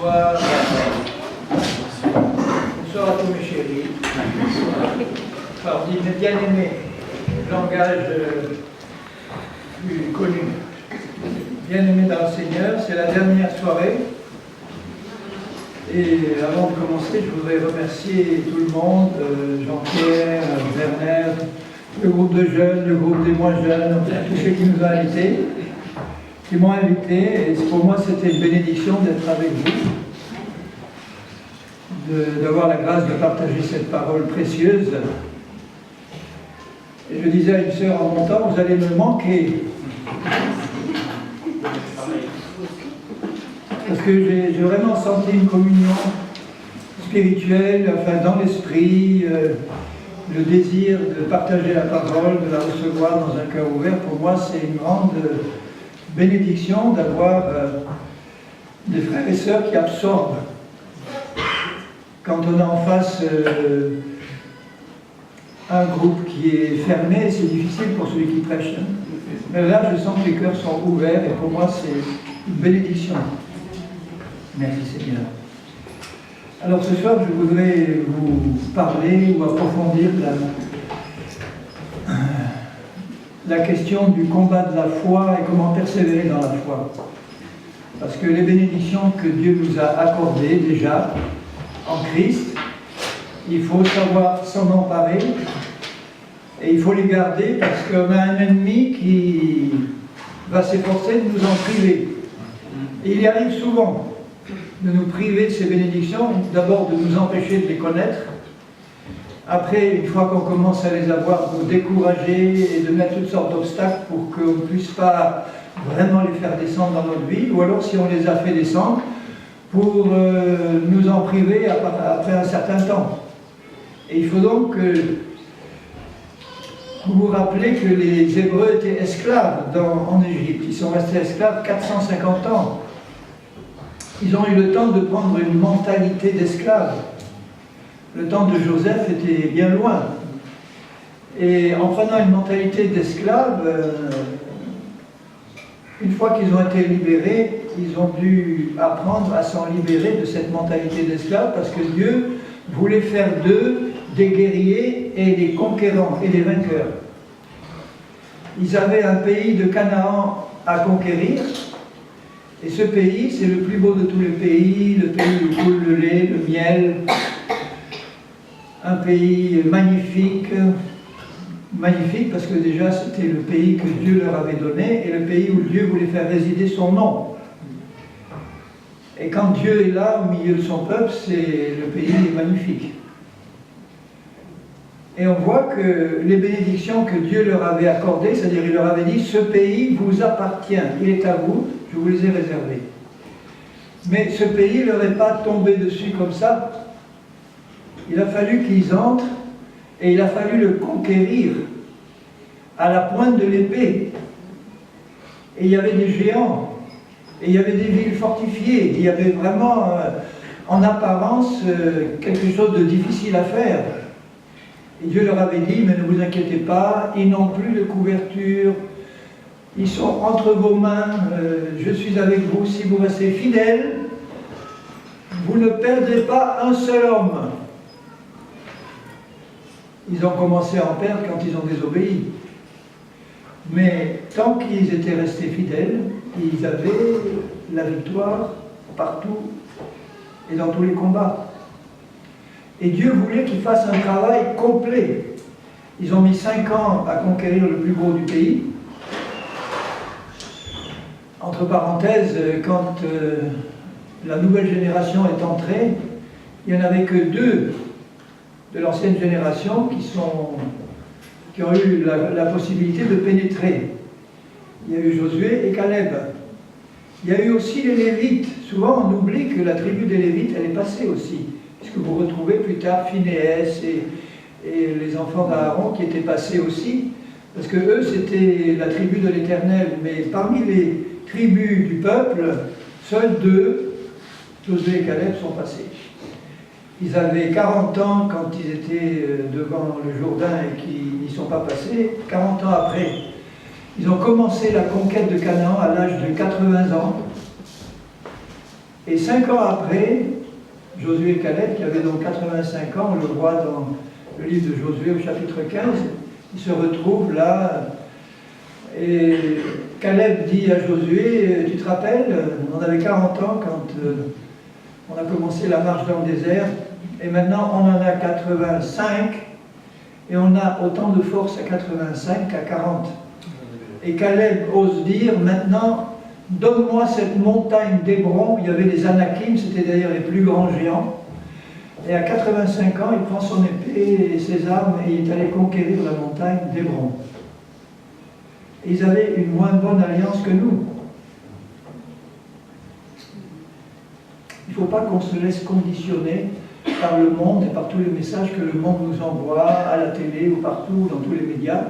Bonsoir. Bonsoir à tous mes chéris. Alors, dit mes bien-aimés, langage plus connu. Bien-aimés dans le Seigneur, c'est la dernière soirée. Et avant de commencer, je voudrais remercier tout le monde, Jean-Pierre, Werner, le groupe de jeunes, le groupe des moins jeunes, tous ceux qui nous ont invités, qui m'ont invité. Et pour moi, c'était une bénédiction d'être avec vous, d'avoir la grâce de partager cette parole précieuse. Et je disais à une sœur en montant, vous allez me manquer. Parce que j'ai vraiment senti une communion spirituelle, enfin dans l'esprit, le désir de partager la parole, de la recevoir dans un cœur ouvert. Pour moi, c'est une grande bénédiction d'avoir des frères et sœurs qui absorbent. Quand on a en face un groupe qui est fermé, c'est difficile pour celui qui prêche. Mais là, je sens que les cœurs sont ouverts et pour moi, c'est une bénédiction. Merci Seigneur. Alors ce soir, je voudrais vous parler ou approfondir la question du combat de la foi et comment persévérer dans la foi. Parce que les bénédictions que Dieu nous a accordées déjà en Christ, il faut savoir s'en emparer et il faut les garder parce qu'on a un ennemi qui va s'efforcer de nous en priver. Et il y arrive souvent de nous priver de ces bénédictions, d'abord de nous empêcher de les connaître, après, une fois qu'on commence à les avoir, nous décourager et de mettre toutes sortes d'obstacles pour qu'on ne puisse pas vraiment les faire descendre dans notre vie, ou alors si on les a fait descendre, pour nous en priver après un certain temps. Et il faut donc vous vous rappelez que les Hébreux étaient esclaves en Égypte. Ils sont restés esclaves 450 ans. Ils ont eu le temps de prendre une mentalité d'esclave. Le temps de Joseph était bien loin. Et en prenant une mentalité d'esclave, une fois qu'ils ont été libérés, ils ont dû apprendre à s'en libérer de cette mentalité d'esclave parce que Dieu voulait faire d'eux des guerriers et des conquérants et des vainqueurs. Ils avaient un pays de Canaan à conquérir. Et ce pays, c'est le plus beau de tous les pays, le pays où coule le lait, le miel, un pays magnifique, magnifique parce que déjà c'était le pays que Dieu leur avait donné et le pays où Dieu voulait faire résider son nom. Et quand Dieu est là au milieu de son peuple, le pays est magnifique. Et on voit que les bénédictions que Dieu leur avait accordées, c'est-à-dire il leur avait dit, ce pays vous appartient, il est à vous, je vous les ai réservés. Mais ce pays ne leur est pas tombé dessus comme ça. Il a fallu qu'ils entrent et il a fallu le conquérir à la pointe de l'épée. Et il y avait des géants, et il y avait des villes fortifiées, il y avait vraiment, en apparence, quelque chose de difficile à faire. Et Dieu leur avait dit, mais ne vous inquiétez pas, ils n'ont plus de couverture, ils sont entre vos mains, je suis avec vous, si vous restez fidèles, vous ne perdrez pas un seul homme. Ils ont commencé à en perdre quand ils ont désobéi. Mais tant qu'ils étaient restés fidèles, ils avaient la victoire partout et dans tous les combats. Et Dieu voulait qu'ils fassent un travail complet. Ils ont mis 5 ans à conquérir le plus beau du pays. Entre parenthèses, quand la nouvelle génération est entrée, il n'y en avait que 2 de l'ancienne génération qui ont eu la possibilité de pénétrer. Il y a eu Josué et Caleb. Il y a eu aussi les Lévites. Souvent on oublie que la tribu des Lévites, elle est passée aussi. Puisque vous retrouvez plus tard Phinéas et les enfants d'Aaron qui étaient passés aussi. Parce que eux, c'était la tribu de l'Éternel. Mais parmi les tribus du peuple, seuls 2, Josué et Caleb, sont passés. Ils avaient 40 ans quand ils étaient devant le Jourdain et qu'ils n'y sont pas passés. 40 ans après, ils ont commencé la conquête de Canaan à l'âge de 80 ans. Et 5 ans après, Josué et Caleb, qui avaient donc 85 ans, on le voit dans le livre de Josué au chapitre 15, ils se retrouvent là, et Caleb dit à Josué, tu te rappelles, on avait 40 ans quand on a commencé la marche dans le désert, et maintenant on en a 85, et on a autant de force à 85 qu'à 40. Et Caleb ose dire, maintenant, donne-moi cette montagne d'Hébron. Il y avait les Anakim, c'était d'ailleurs les plus grands géants. Et à 85 ans, il prend son épée et ses armes et il est allé conquérir la montagne d'Hébron. Et ils avaient une moins bonne alliance que nous. Il ne faut pas qu'on se laisse conditionner par le monde et par tous les messages que le monde nous envoie à la télé ou partout, dans tous les médias,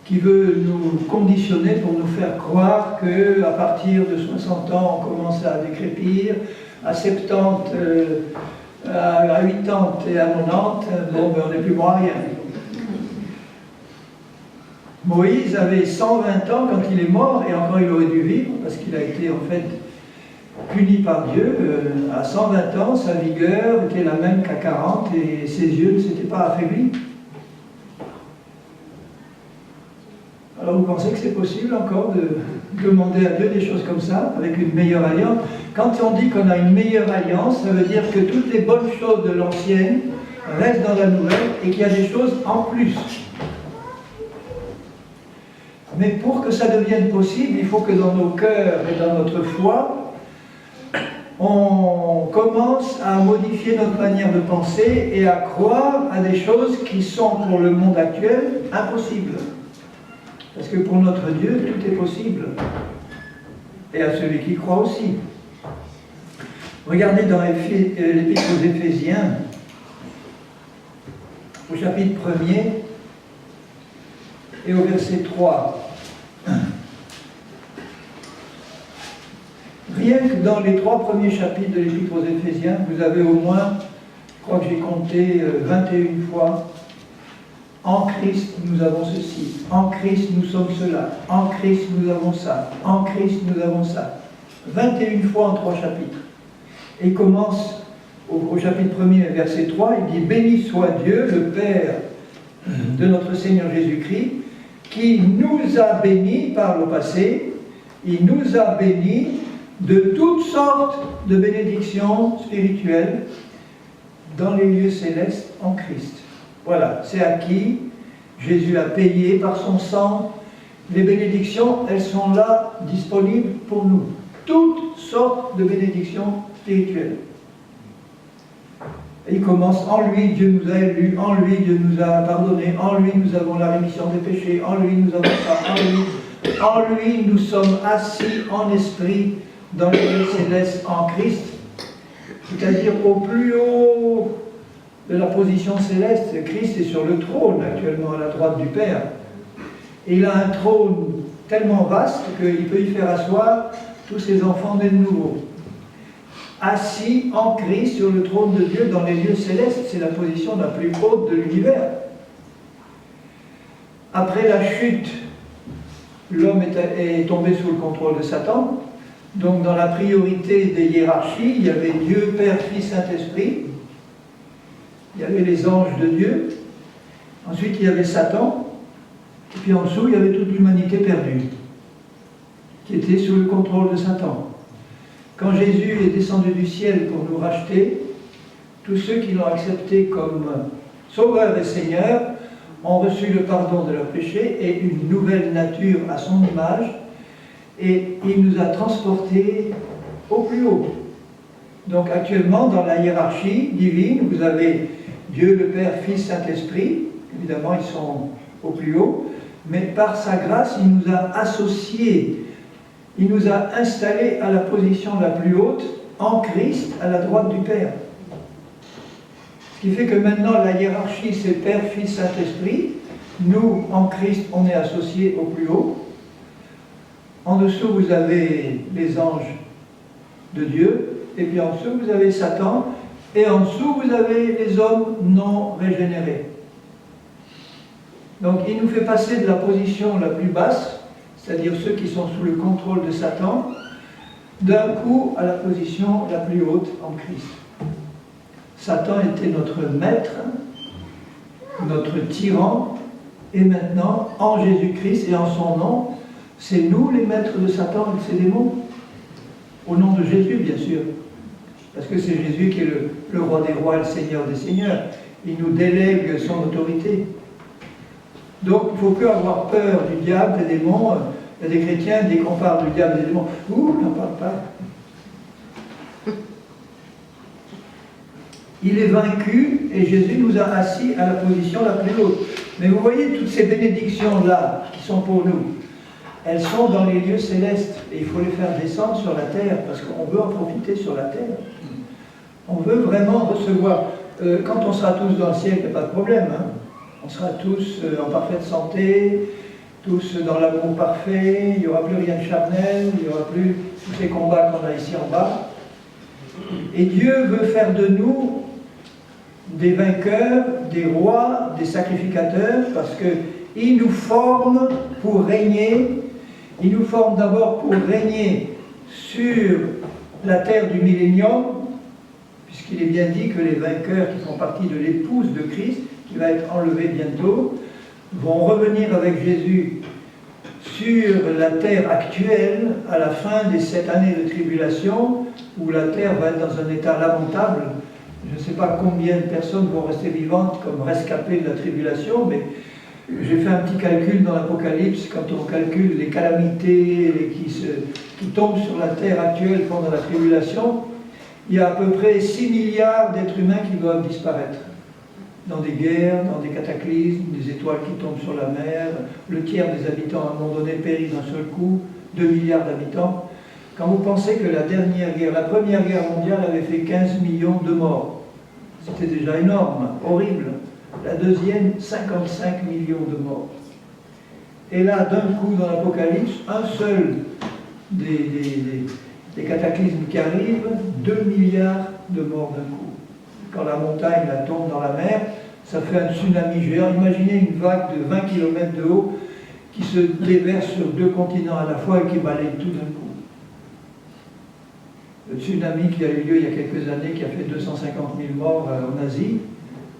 qui veut nous conditionner pour nous faire croire qu'à partir de 60 ans, on commence à décrépir, à 70, à 80 et à 90, bon, ben, on n'est plus bon à rien. Moïse avait 120 ans quand il est mort, et encore il aurait dû vivre, parce qu'il a été en fait puni par Dieu. À 120 ans, sa vigueur était la même qu'à 40, et ses yeux ne s'étaient pas affaiblis. Alors vous pensez que c'est possible encore de demander à Dieu des choses comme ça, avec une meilleure alliance? Quand on dit qu'on a une meilleure alliance, ça veut dire que toutes les bonnes choses de l'ancienne restent dans la nouvelle et qu'il y a des choses en plus. Mais pour que ça devienne possible, il faut que dans nos cœurs et dans notre foi, on commence à modifier notre manière de penser et à croire à des choses qui sont pour le monde actuel impossibles. Parce que pour notre Dieu, tout est possible. Et à celui qui croit aussi. Regardez dans l'Épître aux Éphésiens, au chapitre 1er et au verset 3. Rien que dans les 3 premiers chapitres de l'Épître aux Éphésiens, vous avez au moins, je crois que j'ai compté 21 fois, en Christ nous avons ceci, en Christ nous sommes cela, en Christ nous avons ça, en Christ nous avons ça. 21 fois en 3 chapitres. Et il commence au chapitre 1er, verset 3, il dit « Béni soit Dieu, le Père de notre Seigneur Jésus-Christ, qui nous a bénis par le passé, il nous a bénis de toutes sortes de bénédictions spirituelles dans les lieux célestes en Christ. » Voilà, c'est acquis. Jésus a payé par son sang. Les bénédictions, elles sont là, disponibles pour nous. Toutes sortes de bénédictions spirituelles. Et il commence, en lui, Dieu nous a élus, en lui, Dieu nous a pardonné, en lui, nous avons la rémission des péchés, en lui, nous avons ça, en lui, nous sommes assis en esprit dans les lieux célestes en Christ. C'est-à-dire au plus haut de la position céleste, Christ est sur le trône actuellement à la droite du Père. Et il a un trône tellement vaste qu'il peut y faire asseoir tous ses enfants nés de nouveau. Assis en Christ sur le trône de Dieu dans les lieux célestes, c'est la position la plus haute de l'univers. Après la chute, l'homme est tombé sous le contrôle de Satan. Donc dans la priorité des hiérarchies, il y avait Dieu, Père, Fils, Saint-Esprit. Il y avait les anges de Dieu, ensuite il y avait Satan, et puis en dessous il y avait toute l'humanité perdue, qui était sous le contrôle de Satan. Quand Jésus est descendu du ciel pour nous racheter, tous ceux qui l'ont accepté comme Sauveur et Seigneur ont reçu le pardon de leurs péchés et une nouvelle nature à son image, et il nous a transportés au plus haut. Donc actuellement, dans la hiérarchie divine, vous avez Dieu, le Père, Fils, Saint-Esprit. Évidemment, ils sont au plus haut. Mais par sa grâce, il nous a associés. Il nous a installés à la position la plus haute, en Christ, à la droite du Père. Ce qui fait que maintenant, la hiérarchie, c'est Père, Fils, Saint-Esprit. Nous, en Christ, on est associés au plus haut. En dessous, vous avez les anges de Dieu. Et puis en dessous, vous avez Satan, et en dessous, vous avez les hommes non régénérés. Donc il nous fait passer de la position la plus basse, c'est-à-dire ceux qui sont sous le contrôle de Satan, d'un coup à la position la plus haute en Christ. Satan était notre maître, notre tyran, et maintenant, en Jésus-Christ et en son nom, c'est nous les maîtres de Satan et de ses démons. Au nom de Jésus, bien sûr. Parce que c'est Jésus qui est le roi des rois, le Seigneur des seigneurs. Il nous délègue son autorité. Donc, il ne faut plus avoir peur du diable, des démons. Il y a des chrétiens, dès qu'on parle du diable et des démons, ouh, on n'en parle pas. Il est vaincu et Jésus nous a assis à la position la plus haute. Mais vous voyez toutes ces bénédictions-là qui sont pour nous, elles sont dans les lieux célestes et il faut les faire descendre sur la terre parce qu'on veut en profiter sur la terre. On veut vraiment recevoir. Quand on sera tous dans le ciel, il n'y a pas de problème. Hein. On sera tous en parfaite santé, tous dans l'amour parfait, il n'y aura plus rien de charnel, il n'y aura plus tous ces combats qu'on a ici en bas. Et Dieu veut faire de nous des vainqueurs, des rois, des sacrificateurs, parce qu'il nous forme pour régner. Il nous forme d'abord pour régner sur la terre du millénium, puisqu'il est bien dit que les vainqueurs qui font partie de l'épouse de Christ, qui va être enlevée bientôt, vont revenir avec Jésus sur la terre actuelle à la fin des 7 années de tribulation, où la terre va être dans un état lamentable. Je ne sais pas combien de personnes vont rester vivantes comme rescapées de la tribulation, mais j'ai fait un petit calcul dans l'Apocalypse, quand on calcule les calamités qui tombent sur la terre actuelle pendant la tribulation, il y a à peu près 6 milliards d'êtres humains qui doivent disparaître. Dans des guerres, dans des cataclysmes, des étoiles qui tombent sur la mer, le tiers des habitants à un moment donné périt d'un seul coup, 2 milliards d'habitants. Quand vous pensez que la Première Guerre mondiale avait fait 15 millions de morts, c'était déjà énorme, horrible. La deuxième, 55 millions de morts. Et là, d'un coup, dans l'Apocalypse, un seul des cataclysmes qui arrivent, 2 milliards de morts d'un coup. Quand la montagne la tombe dans la mer, ça fait un tsunami géant. Imaginez une vague de 20 km de haut qui se déverse sur 2 continents à la fois et qui balaye tout d'un coup. Le tsunami qui a eu lieu il y a quelques années, qui a fait 250 000 morts en Asie,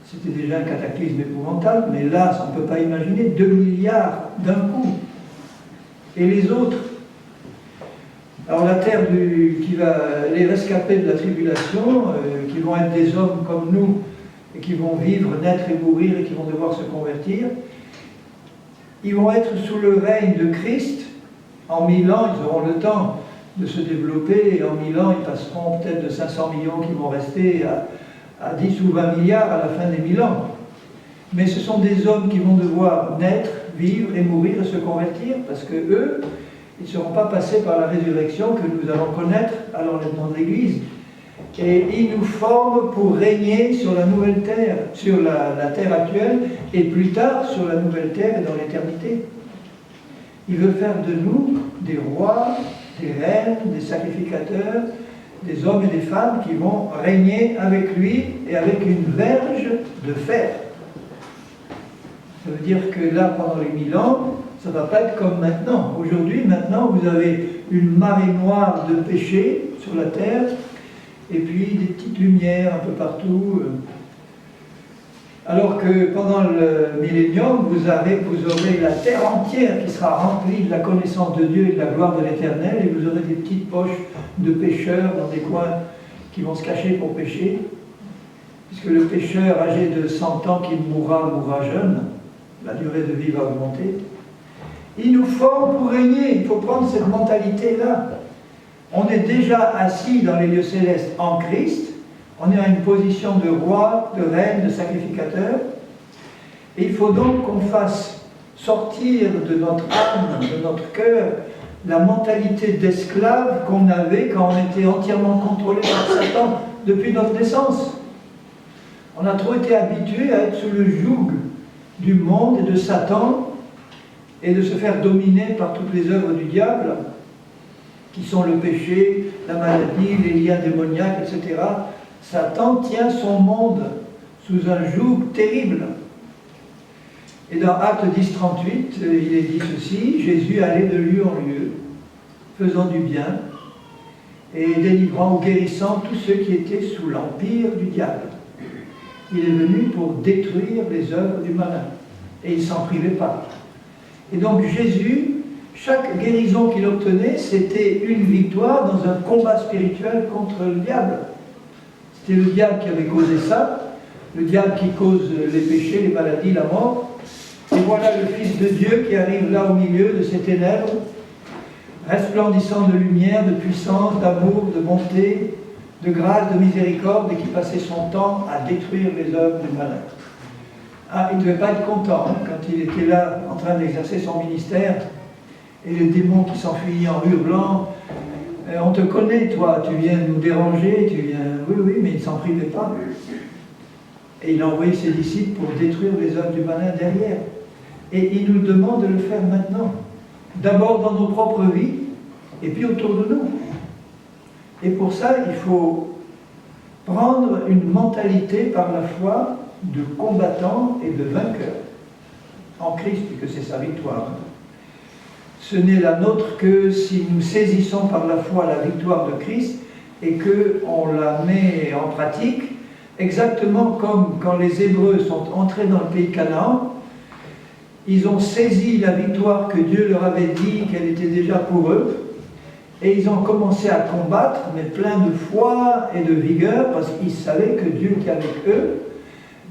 c'était déjà un cataclysme épouvantable, mais là, on ne peut pas imaginer 2 milliards d'un coup. Et les autres, alors la terre les rescapés de la tribulation, qui vont être des hommes comme nous, et qui vont vivre, naître et mourir, et qui vont devoir se convertir, ils vont être sous le règne de Christ. En 1000 ans, ils auront le temps de se développer, et en 1000 ans, ils passeront peut-être de 500 millions qui vont rester à 10 ou 20 milliards à la fin des 1000 ans. Mais ce sont des hommes qui vont devoir naître, vivre et mourir et se convertir, parce que eux, ils ne seront pas passés par la résurrection que nous allons connaître à l'enlèvement de l'Église. Et ils nous forment pour régner sur la nouvelle terre, sur la terre actuelle, et plus tard sur la nouvelle terre et dans l'éternité. Il veut faire de nous des rois, des reines, des sacrificateurs, des hommes et des femmes qui vont régner avec lui et avec une verge de fer. Ça veut dire que là, pendant les 1000 ans, ça ne va pas être comme maintenant. Aujourd'hui, maintenant, vous avez une marée noire de péché sur la terre, et puis des petites lumières un peu partout. Alors que pendant le millénium, vous aurez la terre entière qui sera remplie de la connaissance de Dieu et de la gloire de l'Éternel, et vous aurez des petites poches de pécheurs dans des coins qui vont se cacher pour pécher, puisque le pécheur âgé de 100 ans qui mourra jeune, la durée de vie va augmenter. Il nous forme pour régner, il faut prendre cette mentalité-là. On est déjà assis dans les lieux célestes en Christ, on est à une position de roi, de reine, de sacrificateur, et il faut donc qu'on fasse sortir de notre âme, de notre cœur, la mentalité d'esclave qu'on avait quand on était entièrement contrôlé par Satan depuis notre naissance. On a trop été habitué à être sous le joug du monde et de Satan, et de se faire dominer par toutes les œuvres du diable, qui sont le péché, la maladie, les liens démoniaques, etc. Satan tient son monde sous un joug terrible. Et dans Actes 10, 38, il est dit ceci: Jésus allait de lieu en lieu, faisant du bien et délivrant ou guérissant tous ceux qui étaient sous l'empire du diable. Il est venu pour détruire les œuvres du malin, et il ne s'en privait pas. Et donc Jésus, chaque guérison qu'il obtenait, c'était une victoire dans un combat spirituel contre le diable. C'était le diable qui avait causé ça, le diable qui cause les péchés, les maladies, la mort. Et voilà le Fils de Dieu qui arrive là au milieu de ces ténèbres, resplendissant de lumière, de puissance, d'amour, de bonté, de grâce, de miséricorde, et qui passait son temps à détruire les œuvres du malin. Ah, il ne devait pas être content hein, quand il était là en train d'exercer son ministère, et les démons qui s'enfuyaient en hurlant, on te connaît toi, tu viens nous déranger, tu viens... Oui, mais il ne s'en privait pas. Et il a envoyé ses disciples pour détruire les œuvres du malin derrière. Et il nous demande de le faire maintenant. D'abord dans nos propres vies, et puis autour de nous. Et pour ça, il faut prendre une mentalité par la foi de combattant et de vainqueur en Christ, puisque c'est sa victoire. Ce n'est la nôtre que si nous saisissons par la foi la victoire de Christ et qu'on la met en pratique, exactement comme quand les Hébreux sont entrés dans le pays de Canaan, ils ont saisi la victoire que Dieu leur avait dit qu'elle était déjà pour eux, et ils ont commencé à combattre, mais plein de foi et de vigueur, parce qu'ils savaient que Dieu était avec eux,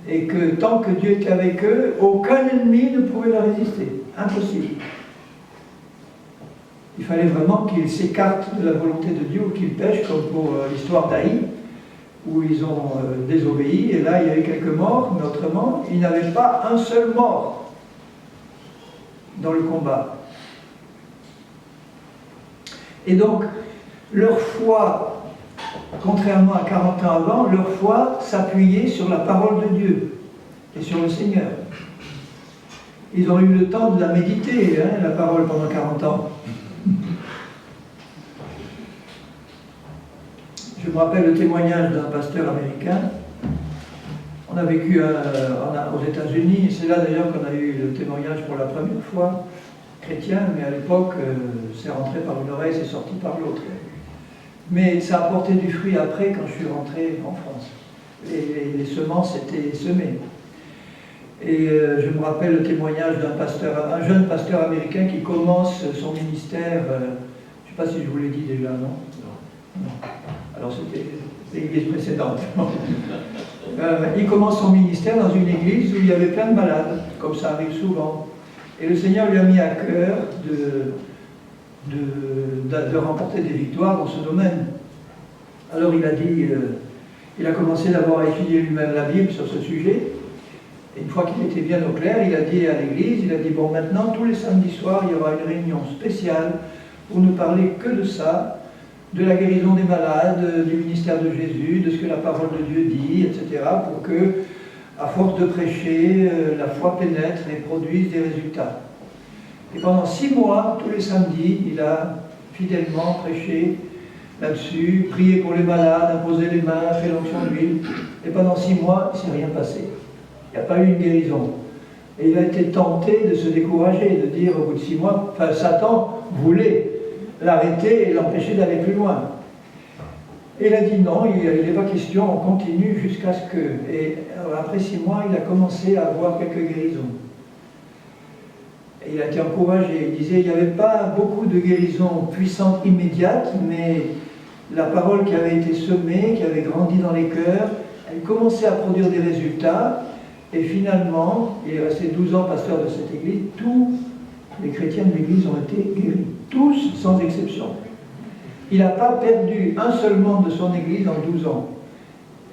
et que tant que Dieu était avec eux, aucun ennemi ne pouvait leur résister. Impossible. Il fallait vraiment qu'ils s'écartent de la volonté de Dieu ou qu'ils pêchent, comme pour l'histoire d'Aï, où ils ont désobéi, et là il y a eu quelques morts, mais autrement, il n'y avait pas un seul mort dans le combat. Et donc, leur foi, contrairement à 40 ans avant, leur foi s'appuyait sur la parole de Dieu et sur le Seigneur. Ils ont eu le temps de la méditer, hein, la parole, pendant 40 ans. Je me rappelle le témoignage d'un pasteur américain. On a vécu aux États-Unis, et c'est là d'ailleurs qu'on a eu le témoignage pour la première fois, chrétien, mais à l'époque, c'est rentré par une oreille, c'est sorti par l'autre. Mais ça a porté du fruit après, quand je suis rentré en France. Et les semences étaient semées. Et je me rappelle le témoignage un jeune pasteur américain qui commence son ministère, je ne sais pas si je vous l'ai dit déjà, non? Non. Alors c'était l'église précédente. Il commence son ministère dans une église où il y avait plein de malades, comme ça arrive souvent. Et le Seigneur lui a mis à cœur de remporter des victoires dans ce domaine. Alors il a dit, il a commencé d'abord à étudier lui-même la Bible sur ce sujet. Et une fois qu'il était bien au clair, il a dit à l'église, il a dit, bon maintenant tous les samedis soirs, il y aura une réunion spéciale pour ne parler que de ça, de la guérison des malades, du ministère de Jésus, de ce que la parole de Dieu dit, etc., pour que, à force de prêcher, la foi pénètre et produise des résultats. Et pendant 6 mois, tous les samedis, il a fidèlement prêché là-dessus, prié pour les malades, imposé les mains, fait l'onction d'huile. Et pendant 6 mois, il ne s'est rien passé. Il n'y a pas eu une guérison. Et il a été tenté de se décourager, de dire au bout de 6 mois, enfin Satan voulait l'arrêter et l'empêcher d'aller plus loin. Et il a dit non, il n'est pas question, on continue jusqu'à ce que... Et après 6 mois, il a commencé à avoir quelques guérisons. Et il a été encouragé. Il disait, il n'y avait pas beaucoup de guérisons puissantes immédiates, mais la parole qui avait été semée, qui avait grandi dans les cœurs, elle commençait à produire des résultats. Et finalement, il est resté 12 ans pasteur de cette église, tous les chrétiens de l'église ont été guéris. Tous, sans exception. Il n'a pas perdu un seul membre de son église en 12 ans.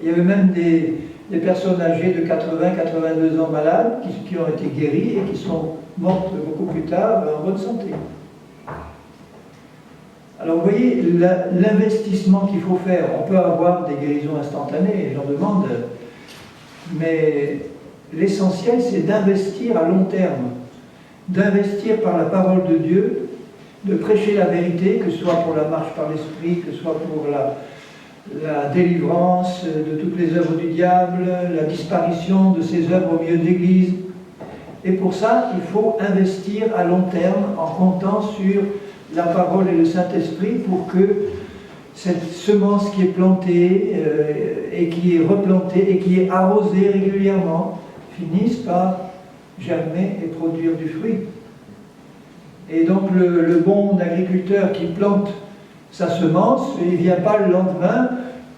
Il y avait même des personnes âgées de 80, 82 ans malades qui ont été guéries et qui sont mortes beaucoup plus tard en bonne santé. Alors vous voyez l'investissement qu'il faut faire. On peut avoir des guérisons instantanées, j'en demande, mais l'essentiel c'est d'investir à long terme, d'investir par la parole de Dieu, de prêcher la vérité, que ce soit pour la marche par l'esprit, que ce soit pour la délivrance de toutes les œuvres du diable, la disparition de ces œuvres au milieu de l'Église. Et pour ça, il faut investir à long terme en comptant sur la parole et le Saint-Esprit pour que cette semence qui est plantée et qui est replantée et qui est arrosée régulièrement, finisse par germer et produire du fruit. Et donc le bon agriculteur qui plante sa semence, il ne vient pas le lendemain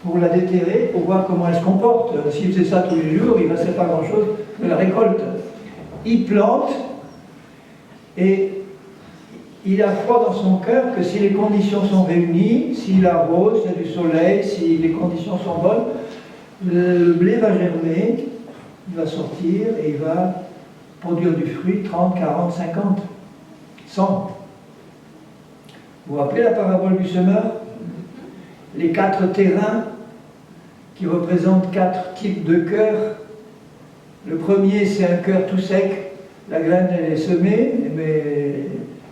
pour la déterrer, pour voir comment elle se comporte. S'il faisait ça tous les jours, il ne restait pas grand-chose de la récolte. Il plante et il a foi dans son cœur que si les conditions sont réunies, s'il arrose, s'il y a du soleil, si les conditions sont bonnes, le blé va germer, il va sortir et il va produire du fruit 30, 40, 50, 100. Vous vous rappelez la parabole du semeur? Les 4 terrains qui représentent 4 types de cœurs. Le premier, c'est un cœur tout sec. La graine, elle est semée, mais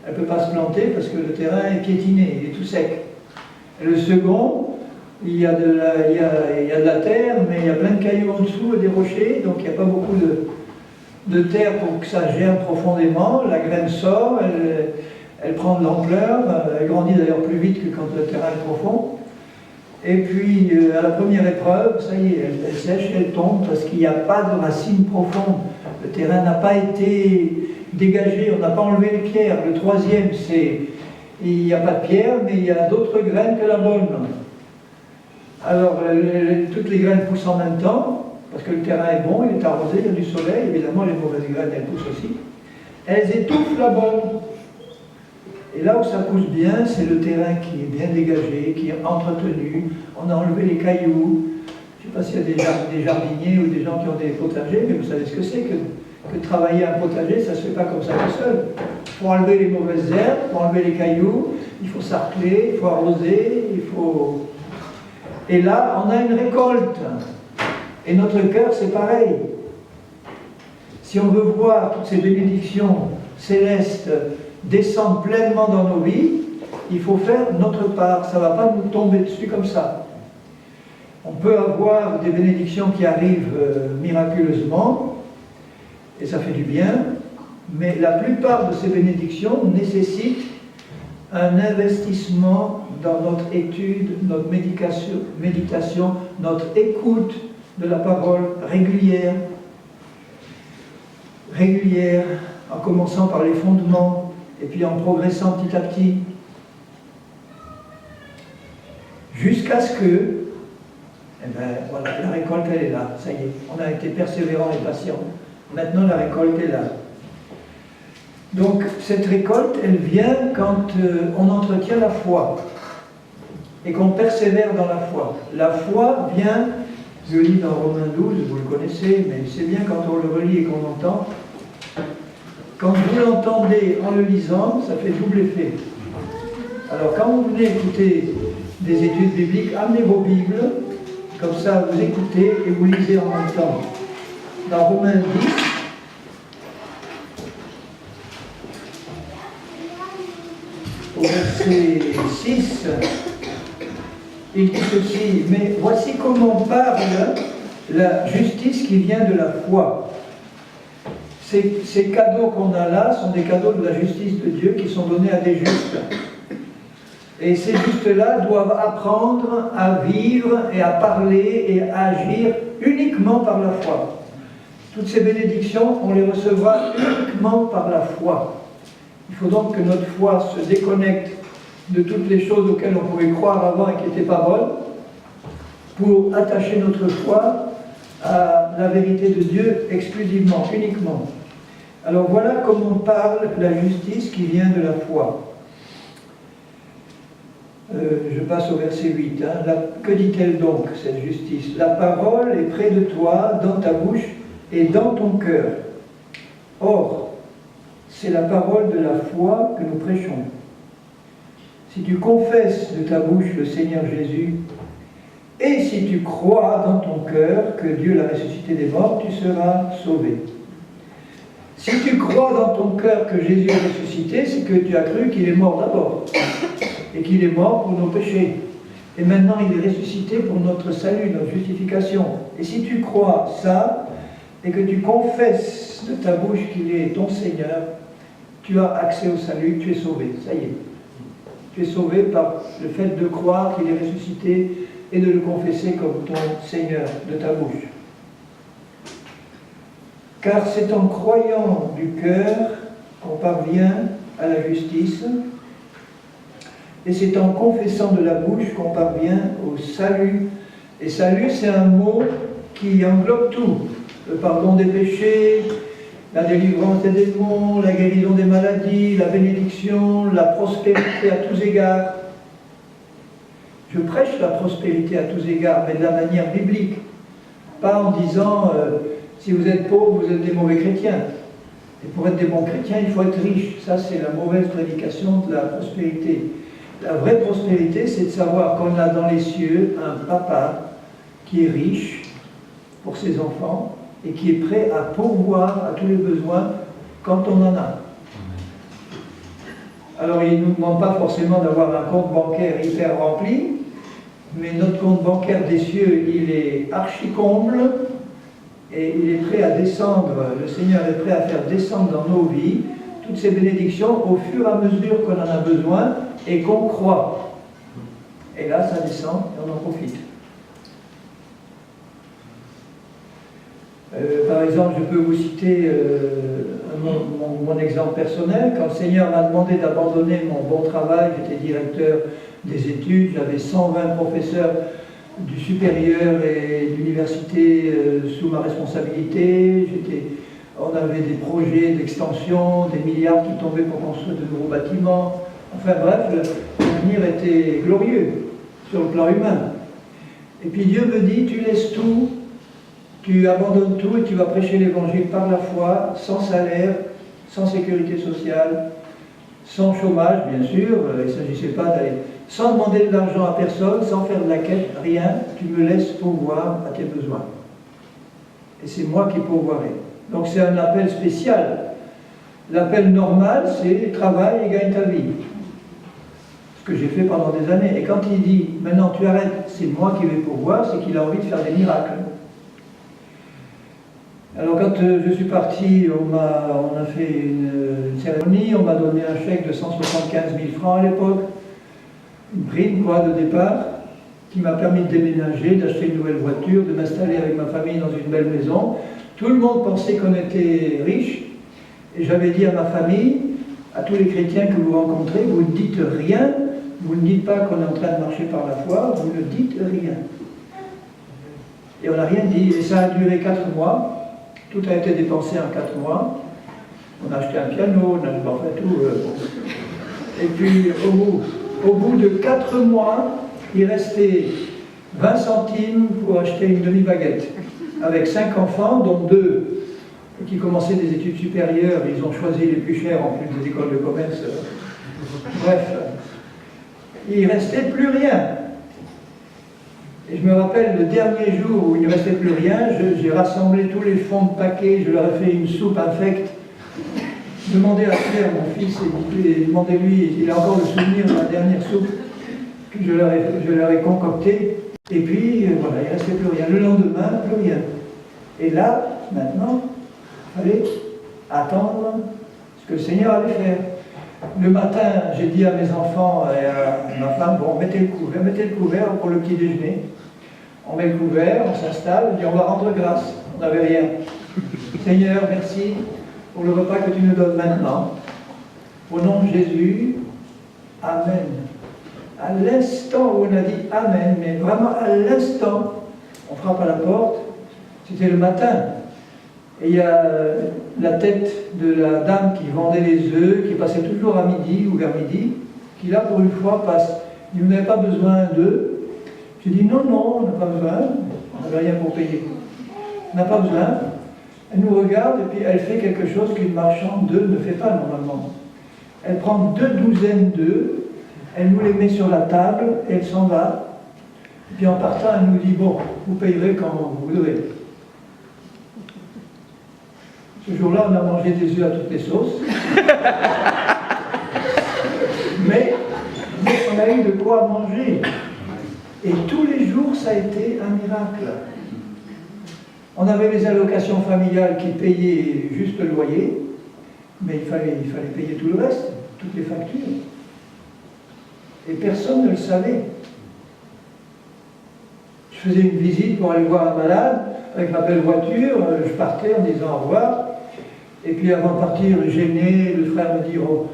elle ne peut pas se planter parce que le terrain est piétiné, il est tout sec. Et le second, il y a de la terre, mais il y a plein de cailloux en dessous et des rochers, donc il n'y a pas beaucoup de terre pour que ça germe profondément. La graine sort, elle prend de l'ampleur, elle grandit d'ailleurs plus vite que quand le terrain est profond. Et puis, à la première épreuve, ça y est, elle sèche, elle tombe parce qu'il n'y a pas de racines profondes. Le terrain n'a pas été dégagé, on n'a pas enlevé les pierres. Le troisième, c'est, il n'y a pas de pierre, mais il y a d'autres graines que la bonne. Alors, toutes les graines poussent en même temps, parce que le terrain est bon, il est arrosé, il y a du soleil, évidemment les mauvaises graines, elles poussent aussi. Elles étouffent la bonne. Et là où ça pousse bien, c'est le terrain qui est bien dégagé, qui est entretenu. On a enlevé les cailloux. Je ne sais pas s'il y a des jardiniers ou des gens qui ont des potagers, mais vous savez ce que c'est que travailler un potager, ça ne se fait pas comme ça tout seul. Il faut enlever les mauvaises herbes, il faut enlever les cailloux, il faut sarcler, il faut arroser, il faut... Et là, on a une récolte. Et notre cœur, c'est pareil. Si on veut voir toutes ces bénédictions célestes descendre pleinement dans nos vies, il faut faire notre part. Ça ne va pas nous tomber dessus comme ça. On peut avoir des bénédictions qui arrivent miraculeusement, et ça fait du bien, mais la plupart de ces bénédictions nécessitent un investissement dans notre étude, notre méditation, notre écoute de la parole régulière, en commençant par les fondements, et puis en progressant petit à petit, jusqu'à ce que, eh ben, voilà, la récolte elle est là, ça y est, on a été persévérant et patient, maintenant la récolte est là. Donc cette récolte, elle vient quand on entretient la foi, et qu'on persévère dans la foi. La foi vient, je lis dans Romains 12, vous le connaissez, mais c'est bien quand on le relit et qu'on l'entend. Quand vous l'entendez en le lisant, ça fait double effet. Alors quand vous venez écouter des études bibliques, amenez vos Bibles, comme ça vous écoutez et vous lisez en même temps. Dans Romains 10, au verset 6, il dit ceci: mais voici comment parle la justice qui vient de la foi. Ces cadeaux qu'on a là sont des cadeaux de la justice de Dieu qui sont donnés à des justes. Et ces justes-là doivent apprendre à vivre et à parler et à agir uniquement par la foi. Toutes ces bénédictions, on les recevra uniquement par la foi. Il faut donc que notre foi se déconnecte de toutes les choses auxquelles on pouvait croire avant et qui n'étaient pas bonnes, pour attacher notre foi à la vérité de Dieu exclusivement, uniquement. Alors voilà comment parle la justice qui vient de la foi. Je passe au verset 8. Que dit-elle donc, cette justice? La parole est près de toi, dans ta bouche et dans ton cœur. Or, c'est la parole de la foi que nous prêchons. Si tu confesses de ta bouche le Seigneur Jésus, et si tu crois dans ton cœur que Dieu l'a ressuscité des morts, tu seras sauvé. Si tu crois dans ton cœur que Jésus est ressuscité, c'est que tu as cru qu'il est mort d'abord, et qu'il est mort pour nos péchés. Et maintenant il est ressuscité pour notre salut, notre justification. Et si tu crois ça, et que tu confesses de ta bouche qu'il est ton Seigneur, tu as accès au salut, tu es sauvé, ça y est. Tu es sauvé par le fait de croire qu'il est ressuscité et de le confesser comme ton Seigneur de ta bouche. Car c'est en croyant du cœur qu'on parvient à la justice, et c'est en confessant de la bouche qu'on parvient au salut. Et salut, c'est un mot qui englobe tout. Le pardon des péchés, la délivrance des démons, la guérison des maladies, la bénédiction, la prospérité à tous égards. Je prêche la prospérité à tous égards, mais de la manière biblique. Pas en disant, si vous êtes pauvre, vous êtes des mauvais chrétiens. Et pour être des bons chrétiens, il faut être riche. Ça, c'est la mauvaise prédication de la prospérité. La vraie prospérité, c'est de savoir qu'on a dans les cieux un papa qui est riche pour ses enfants et qui est prêt à pourvoir à tous les besoins quand on en a. Alors, il ne nous demande pas forcément d'avoir un compte bancaire hyper rempli, mais notre compte bancaire des cieux, il est archi-comble et il est prêt à descendre, le Seigneur est prêt à faire descendre dans nos vies toutes ces bénédictions au fur et à mesure qu'on en a besoin et qu'on croit. Et là, ça descend et on en profite. Par exemple, je peux vous citer mon exemple personnel. Quand le Seigneur m'a demandé d'abandonner mon bon travail, j'étais directeur des études, j'avais 120 professeurs du supérieur et d'université sous ma responsabilité. On avait des projets d'extension, des milliards qui tombaient pour construire de nouveaux bâtiments. Enfin bref, l'avenir était glorieux sur le plan humain. Et puis Dieu me dit, tu laisses tout, tu abandonnes tout et tu vas prêcher l'évangile par la foi, sans salaire, sans sécurité sociale, sans chômage, bien sûr, il ne s'agissait pas d'aller, sans demander de l'argent à personne, sans faire de la quête, rien, tu me laisses pourvoir à tes besoins. Et c'est moi qui pourvoirai. Donc c'est un appel spécial. L'appel normal, c'est travaille et gagne ta vie. Ce que j'ai fait pendant des années. Et quand il dit, maintenant tu arrêtes, c'est moi qui vais pourvoir, c'est qu'il a envie de faire des miracles. Alors quand je suis parti, on a fait une cérémonie, on m'a donné un chèque de 175 000 francs à l'époque, une prime quoi de départ, qui m'a permis de déménager, d'acheter une nouvelle voiture, de m'installer avec ma famille dans une belle maison. Tout le monde pensait qu'on était riche, et j'avais dit à ma famille, à tous les chrétiens que vous rencontrez, vous ne dites rien, vous ne dites pas qu'on est en train de marcher par la foi, vous ne dites rien. Et on n'a rien dit, et ça a duré 4 mois. Tout a été dépensé en 4 mois. On a acheté un piano, on a fait tout. Et puis, au bout de 4 mois, il restait 20 centimes pour acheter une demi-baguette. Avec 5 enfants, dont 2 qui commençaient des études supérieures, ils ont choisi les plus chers en plus des écoles de commerce. Bref, il ne restait plus rien. Et je me rappelle le dernier jour où il ne restait plus rien, j'ai rassemblé tous les fonds de paquet, je leur ai fait une soupe infecte. Demandez à Pierre, mon fils, et demandez-lui, il a encore le souvenir de la dernière soupe que je leur ai concoctée. Et puis, voilà, il ne restait plus rien. Le lendemain, plus rien. Et là, maintenant, il fallait attendre ce que le Seigneur allait faire. Le matin, j'ai dit à mes enfants et à ma femme, bon, mettez le couvert pour le petit déjeuner. On met le couvert, on s'installe, on dit on va rendre grâce. On n'avait rien. Seigneur, merci pour le repas que tu nous donnes maintenant. Au nom de Jésus, Amen. À l'instant où on a dit Amen, mais vraiment à l'instant, on frappe à la porte, c'était le matin. Et il y a la tête de la dame qui vendait les œufs, qui passait toujours à midi ou vers midi, qui là pour une fois passe. Il vous n'avez pas besoin d'œufs. J'ai dit non, on n'a pas besoin, on n'avait rien pour payer. On n'a pas besoin. Elle nous regarde et puis elle fait quelque chose qu'une marchande d'œufs ne fait pas normalement. Elle prend 2 douzaines d'œufs, elle nous les met sur la table et elle s'en va. Et puis en partant, elle nous dit bon, vous payerez quand vous voudrez. Ce jour-là, on a mangé des œufs à toutes les sauces. mais on a eu de quoi manger. Et tous les jours, ça a été un miracle. On avait les allocations familiales qui payaient juste le loyer, mais il fallait payer tout le reste, toutes les factures. Et personne ne le savait. Je faisais une visite pour aller voir un malade, avec ma belle voiture, je partais en disant au revoir. Et puis avant de partir, gêné, le frère me dit oh,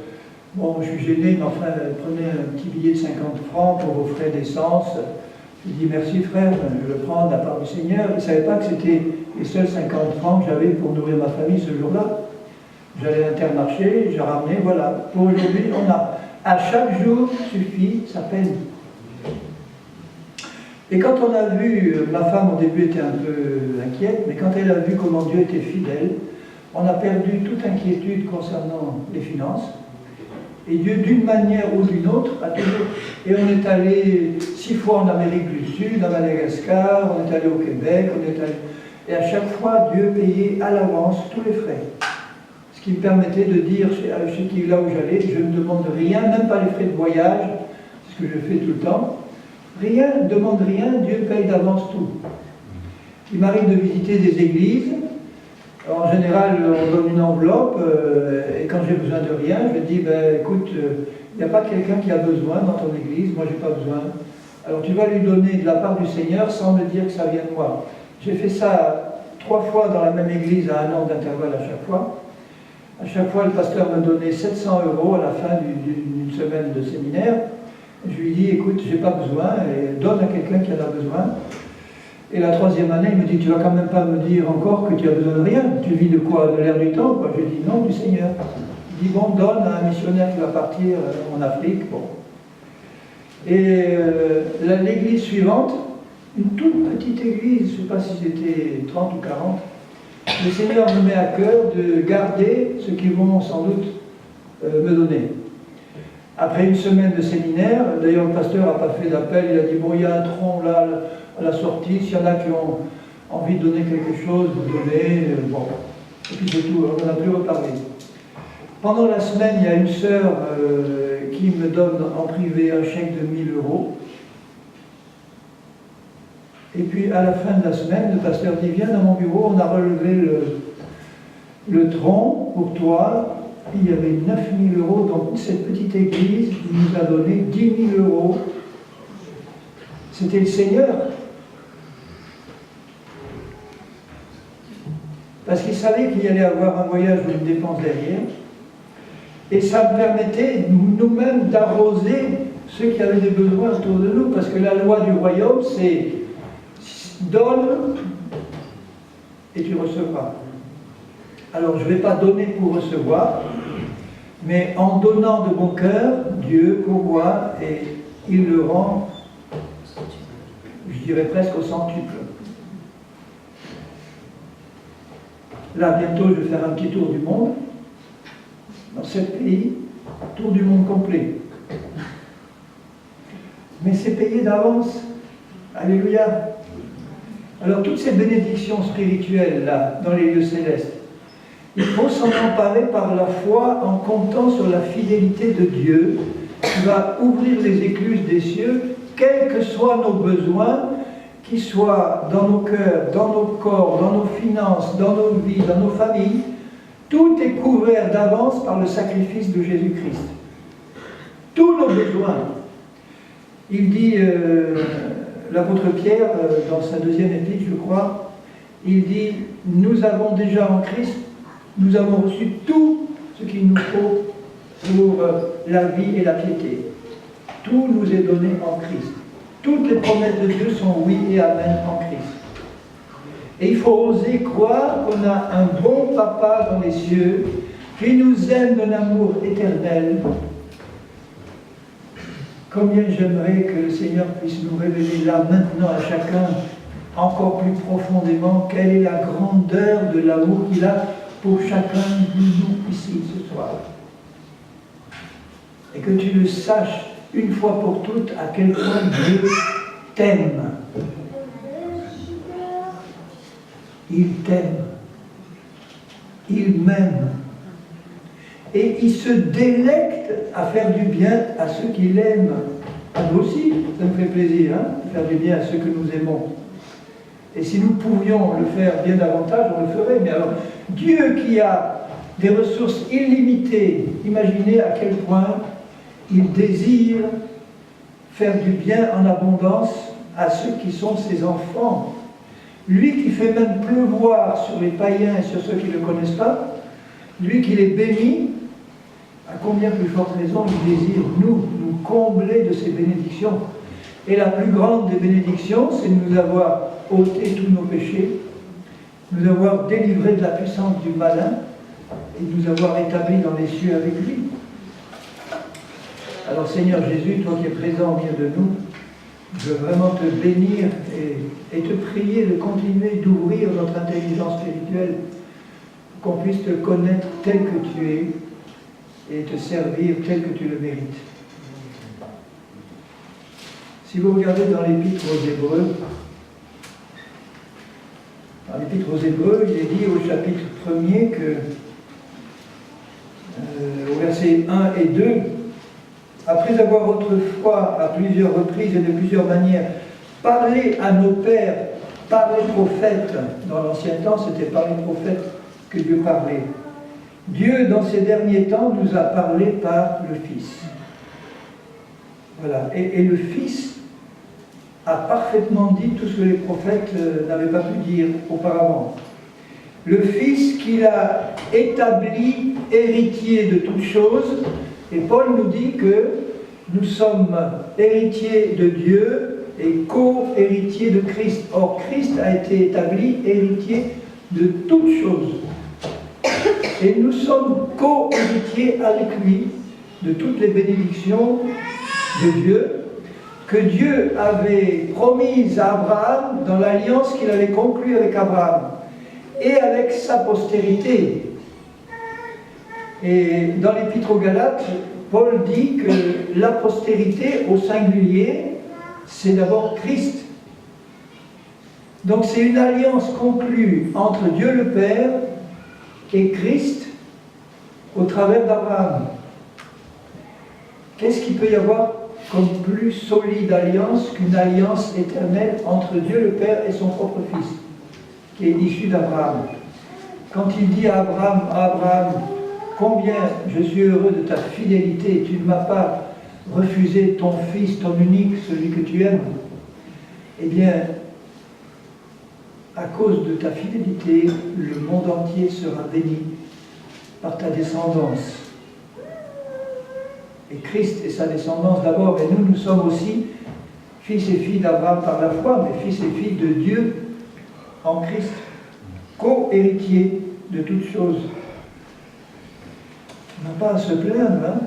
bon, je suis gêné, mais enfin, prenez un petit billet de 50 francs pour vos frais d'essence. Je dis merci frère, je le prends de la part du Seigneur. Il ne savait pas que c'était les seuls 50 francs que j'avais pour nourrir ma famille ce jour-là. J'allais à Intermarché, j'ai ramené, voilà. Pour aujourd'hui, on a. À chaque jour suffit sa peine. Et quand on a vu, ma femme au début était un peu inquiète, mais quand elle a vu comment Dieu était fidèle, on a perdu toute inquiétude concernant les finances. Et Dieu, d'une manière ou d'une autre, a toujours... Et on est allé 6 fois en Amérique du Sud, à Madagascar, on est allé au Québec, on est allé... Et à chaque fois, Dieu payait à l'avance tous les frais. Ce qui me permettait de dire, là où j'allais, je ne demande rien, même pas les frais de voyage, ce que je fais tout le temps. Rien, ne demande rien, Dieu paye d'avance tout. Il m'arrive de visiter des églises. En général, on donne une enveloppe, et quand j'ai besoin de rien, je dis, ben, écoute, il n'y a pas quelqu'un qui a besoin dans ton église, moi j'ai pas besoin. Alors tu vas lui donner de la part du Seigneur sans me dire que ça vient de moi. J'ai fait ça 3 fois dans la même église à 1 an d'intervalle à chaque fois. À chaque fois, le pasteur me donnait 700 € à la fin d'une semaine de séminaire. Je lui dis, écoute, j'ai pas besoin, et donne à quelqu'un qui en a besoin. Et la 3e année, il me dit, tu vas quand même pas me dire encore que tu as besoin de rien. Tu vis de quoi? De l'air du temps, quoi. Je dis, non, du Seigneur. Il dit, bon, donne à un missionnaire qui va partir en Afrique. Bon. Et l'église suivante, une toute petite église, je ne sais pas si c'était 30 ou 40, le Seigneur me met à cœur de garder ce qu'ils vont sans doute me donner. Après une semaine de séminaire, d'ailleurs le pasteur n'a pas fait d'appel, il a dit, bon, il y a un tronc là, à la sortie, s'il y en a qui ont envie de donner quelque chose, vous donnez, bon. Et puis c'est tout, on n'a plus reparlé. Pendant la semaine, il y a une sœur qui me donne en privé un chèque de 1 000 €. Et puis à la fin de la semaine, le pasteur dit, viens dans mon bureau, on a relevé le tronc pour toi. Il y avait 9 000 €, donc cette petite église nous a donné 10 000 €. C'était le Seigneur. Parce qu'il savait qu'il y allait avoir un voyage ou une dépense derrière. Et ça me permettait nous-mêmes d'arroser ceux qui avaient des besoins autour de nous. Parce que la loi du royaume, c'est donne et tu recevras. Alors je ne vais pas donner pour recevoir, mais en donnant de bon cœur, Dieu pourvoit et il le rend, je dirais presque au centuple. Là, bientôt, je vais faire un petit tour du monde, dans 7 pays, tour du monde complet. Mais c'est payé d'avance. Alléluia. Alors, toutes ces bénédictions spirituelles, là, dans les lieux célestes, il faut s'en emparer par la foi en comptant sur la fidélité de Dieu qui va ouvrir les écluses des cieux, quels que soient nos besoins, qu'ils soient dans nos cœurs, dans nos corps, dans nos finances, dans nos vies, dans nos familles. Tout est couvert d'avance par le sacrifice de Jésus-Christ. Tous nos besoins. Il dit, l'apôtre Pierre, dans sa 2e épître, je crois, il dit, nous avons déjà en Christ, nous avons reçu tout ce qu'il nous faut pour la vie et la piété. Tout nous est donné en Christ. Toutes les promesses de Dieu sont oui et amen en Christ. Et il faut oser croire qu'on a un bon papa dans les cieux qui nous aime d'un amour éternel. Combien j'aimerais que le Seigneur puisse nous révéler là maintenant à chacun encore plus profondément quelle est la grandeur de l'amour qu'il a pour chacun de nous ici ce soir. Et que tu le saches une fois pour toutes à quel point Dieu t'aime. Il t'aime. Il m'aime. Et il se délecte à faire du bien à ceux qu'il aime. À nous aussi, ça nous fait plaisir, hein, de faire du bien à ceux que nous aimons. Et si nous pouvions le faire bien davantage, on le ferait. Mais alors, Dieu qui a des ressources illimitées, imaginez à quel point il désire faire du bien en abondance à ceux qui sont ses enfants. Lui qui fait même pleuvoir sur les païens et sur ceux qui ne le connaissent pas, lui qui les bénit, à combien plus forte raison il désire nous combler de ses bénédictions. Et la plus grande des bénédictions, c'est de nous avoir ôté tous nos péchés, nous avoir délivrés de la puissance du malin et de nous avoir établis dans les cieux avec lui. Alors Seigneur Jésus, toi qui es présent au milieu de nous, je veux vraiment te bénir et te prier de continuer d'ouvrir notre intelligence spirituelle pour qu'on puisse te connaître tel que tu es et te servir tel que tu le mérites. Si vous regardez dans l'Épître aux Hébreux, il est dit au chapitre 1er que, au verset 1 et 2, après avoir autrefois, à plusieurs reprises et de plusieurs manières, parlé à nos pères par les prophètes, dans l'ancien temps c'était par les prophètes que Dieu parlait. Dieu, dans ces derniers temps, nous a parlé par le Fils. Voilà. Et le Fils a parfaitement dit tout ce que les prophètes n'avaient pas pu dire auparavant. Le Fils qu'il a établi héritier de toutes choses, et Paul nous dit que nous sommes héritiers de Dieu et co-héritiers de Christ. Or, Christ a été établi héritier de toutes choses. Et nous sommes co-héritiers avec lui de toutes les bénédictions de Dieu que Dieu avait promises à Abraham dans l'alliance qu'il avait conclue avec Abraham et avec sa postérité. Et dans l'Épître aux Galates, Paul dit que la postérité au singulier, c'est d'abord Christ. Donc c'est une alliance conclue entre Dieu le Père et Christ au travers d'Abraham. Qu'est-ce qu'il peut y avoir comme plus solide alliance qu'une alliance éternelle entre Dieu le Père et son propre Fils, qui est issu d'Abraham? Quand il dit à Abraham, combien je suis heureux de ta fidélité, tu ne m'as pas refusé ton Fils, ton unique, celui que tu aimes. Eh bien, à cause de ta fidélité, le monde entier sera béni par ta descendance. Et Christ et sa descendance d'abord, et nous sommes aussi fils et filles d'Abraham par la foi, mais fils et filles de Dieu en Christ, co-héritiers de toutes choses. On n'a pas à se plaindre, hein?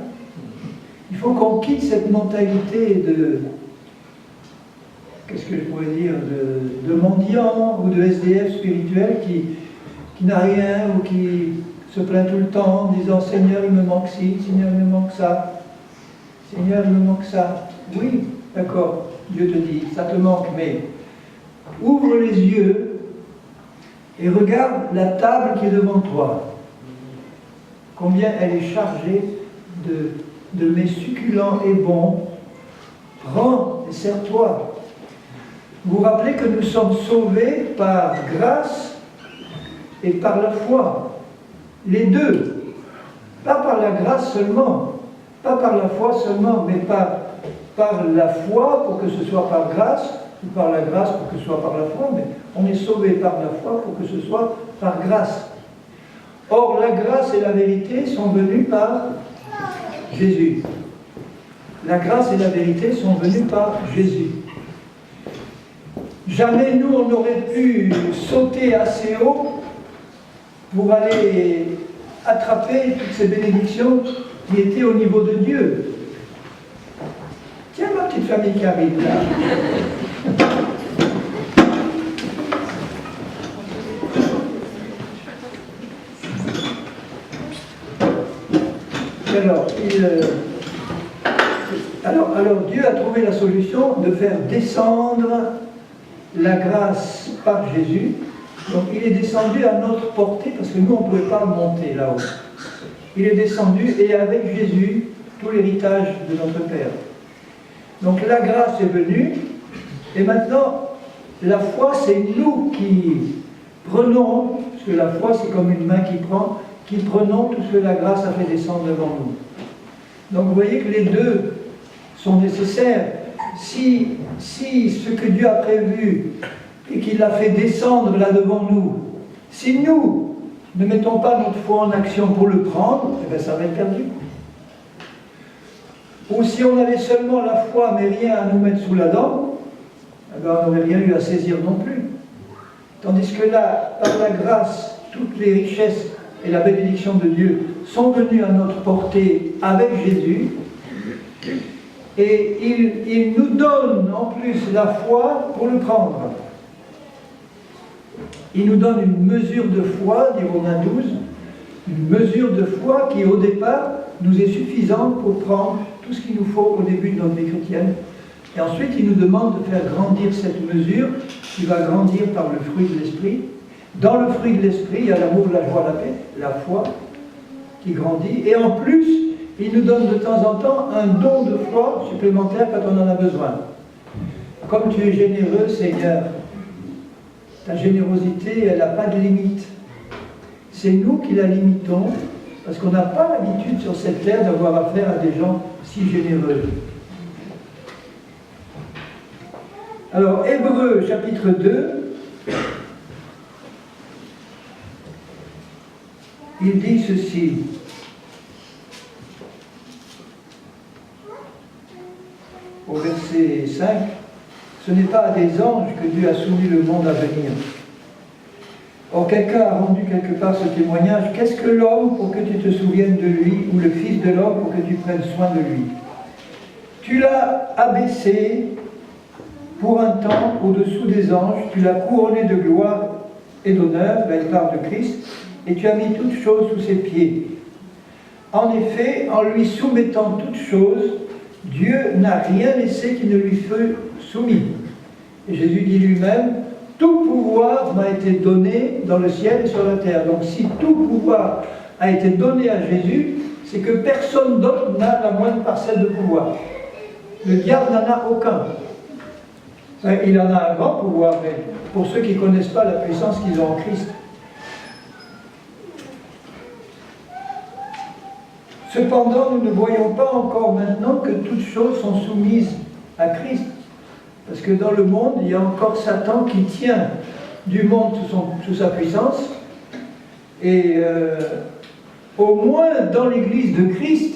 Il faut qu'on quitte cette mentalité de, qu'est-ce que je pourrais dire, de mendiant ou de SDF spirituel qui n'a rien ou qui se plaint tout le temps en disant « Seigneur, il me manque ci, Seigneur, il me manque ça, Seigneur, il me manque ça. » Oui, d'accord, Dieu te dit, ça te manque, mais ouvre les yeux et regarde la table qui est devant toi. Combien elle est chargée de mets succulents et bons. Prends et sers-toi. Vous vous rappelez que nous sommes sauvés par grâce et par la foi. Les deux. Pas par la grâce seulement, pas par la foi seulement, mais par la foi pour que ce soit par grâce, ou par la grâce pour que ce soit par la foi, mais on est sauvé par la foi pour que ce soit par grâce. Or, la grâce et la vérité sont venues par Jésus. La grâce et la vérité sont venues par Jésus. Jamais nous, on n'aurait pu sauter assez haut pour aller attraper toutes ces bénédictions qui étaient au niveau de Dieu. Tiens, ma petite famille qui arrive là. Alors Dieu a trouvé la solution de faire descendre la grâce par Jésus. Donc il est descendu à notre portée, parce que nous on ne pouvait pas monter là-haut. Il est descendu et avec Jésus, tout l'héritage de notre Père. Donc la grâce est venue, et maintenant la foi c'est nous qui prenons, parce que la foi c'est comme une main qui prenons tout ce que la grâce a fait descendre devant nous. Donc vous voyez que les deux sont nécessaires. si ce que Dieu a prévu et qu'il l'a fait descendre là devant nous, si nous ne mettons pas notre foi en action pour le prendre, eh bien ça va être perdu. Ou si on avait seulement la foi mais rien à nous mettre sous la dent, eh bien on n'aurait rien eu à saisir non plus. Tandis que là, par la grâce, toutes les richesses et la bénédiction de Dieu sont venues à notre portée avec Jésus, et il nous donne en plus la foi pour le prendre. Il nous donne une mesure de foi, dit Romains 12, une mesure de foi qui au départ nous est suffisante pour prendre tout ce qu'il nous faut au début de notre vie chrétienne. Et ensuite il nous demande de faire grandir cette mesure qui va grandir par le fruit de l'esprit. Dans le fruit de l'esprit, il y a l'amour, la joie, la paix, la foi qui grandit. Et en plus, il nous donne de temps en temps un don de foi supplémentaire quand on en a besoin. Comme tu es généreux, Seigneur, ta générosité, elle n'a pas de limite. C'est nous qui la limitons, parce qu'on n'a pas l'habitude sur cette terre d'avoir affaire à des gens si généreux. Alors, Hébreux, chapitre 2, il dit ceci. Au verset 5, ce n'est pas à des anges que Dieu a soumis le monde à venir. Or, quelqu'un a rendu quelque part ce témoignage. Qu'est-ce que l'homme pour que tu te souviennes de lui, ou le fils de l'homme pour que tu prennes soin de lui? Tu l'as abaissé pour un temps au-dessous des anges, tu l'as couronné de gloire et d'honneur, il parle de Christ, et tu as mis toutes choses sous ses pieds. En effet, en lui soumettant toutes choses, Dieu n'a rien laissé qui ne lui fût soumis. Et Jésus dit lui-même, tout pouvoir m'a été donné dans le ciel et sur la terre. Donc si tout pouvoir a été donné à Jésus, c'est que personne d'autre n'a la moindre parcelle de pouvoir. Le diable n'en a aucun. Il en a un grand pouvoir, mais pour ceux qui ne connaissent pas la puissance qu'ils ont en Christ. Cependant, nous ne voyons pas encore maintenant que toutes choses sont soumises à Christ. Parce que dans le monde, il y a encore Satan qui tient du monde sous sa puissance. Et au moins dans l'Église de Christ,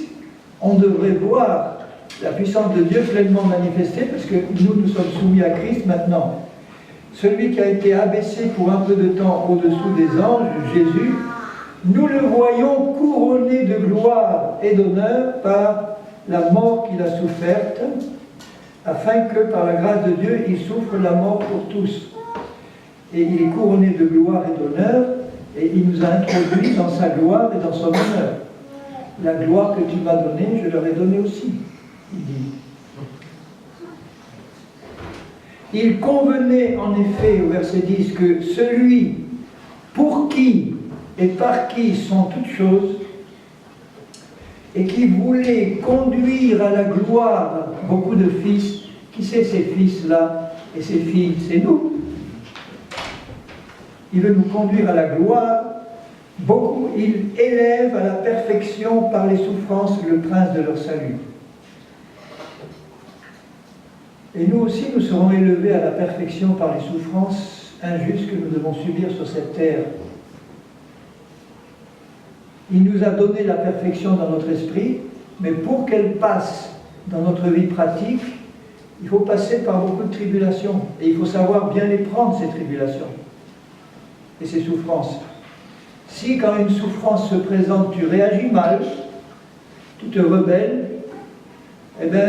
on devrait voir la puissance de Dieu pleinement manifestée, parce que nous sommes soumis à Christ maintenant. Celui qui a été abaissé pour un peu de temps au-dessous des anges, Jésus, nous le voyons couronné de gloire et d'honneur par la mort qu'il a soufferte, afin que par la grâce de Dieu, il souffre la mort pour tous. Et il est couronné de gloire et d'honneur, et il nous a introduits dans sa gloire et dans son honneur. La gloire que tu m'as donnée, je leur ai donnée aussi, il dit. Il convenait en effet, au verset 10, que celui pour qui et par qui sont toutes choses, et qui voulait conduire à la gloire beaucoup de fils. Qui c'est ces fils-là et ces filles? C'est nous. Il veut nous conduire à la gloire. Beaucoup, il élève à la perfection par les souffrances le prince de leur salut. Et nous aussi, nous serons élevés à la perfection par les souffrances injustes que nous devons subir sur cette terre. Il nous a donné la perfection dans notre esprit, mais pour qu'elle passe dans notre vie pratique, il faut passer par beaucoup de tribulations. Et il faut savoir bien les prendre, ces tribulations et ces souffrances. Si, quand une souffrance se présente, tu réagis mal, tu te rebelles, eh bien,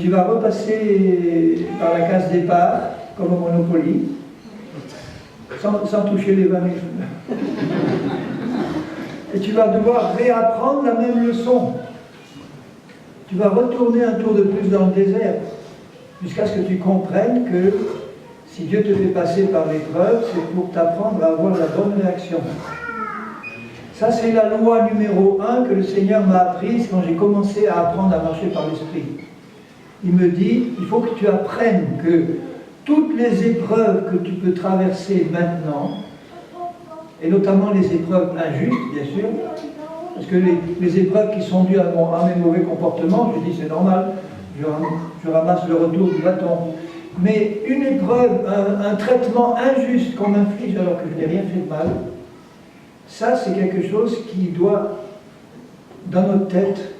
tu vas repasser par la case départ, comme au Monopoly, sans toucher les 20 000 francs. Et tu vas devoir réapprendre la même leçon. Tu vas retourner un tour de plus dans le désert, jusqu'à ce que tu comprennes que si Dieu te fait passer par l'épreuve, c'est pour t'apprendre à avoir la bonne réaction. Ça, c'est la loi numéro 1 que le Seigneur m'a apprise quand j'ai commencé à apprendre à marcher par l'Esprit. Il me dit, il faut que tu apprennes que toutes les épreuves que tu peux traverser maintenant, et notamment les épreuves injustes, bien sûr, parce que les épreuves qui sont dues à mes mauvais comportements, je dis c'est normal, je ramasse le retour du bâton. Mais une épreuve, un traitement injuste qu'on m'inflige alors que je n'ai rien fait de mal, ça c'est quelque chose qui doit, dans notre tête,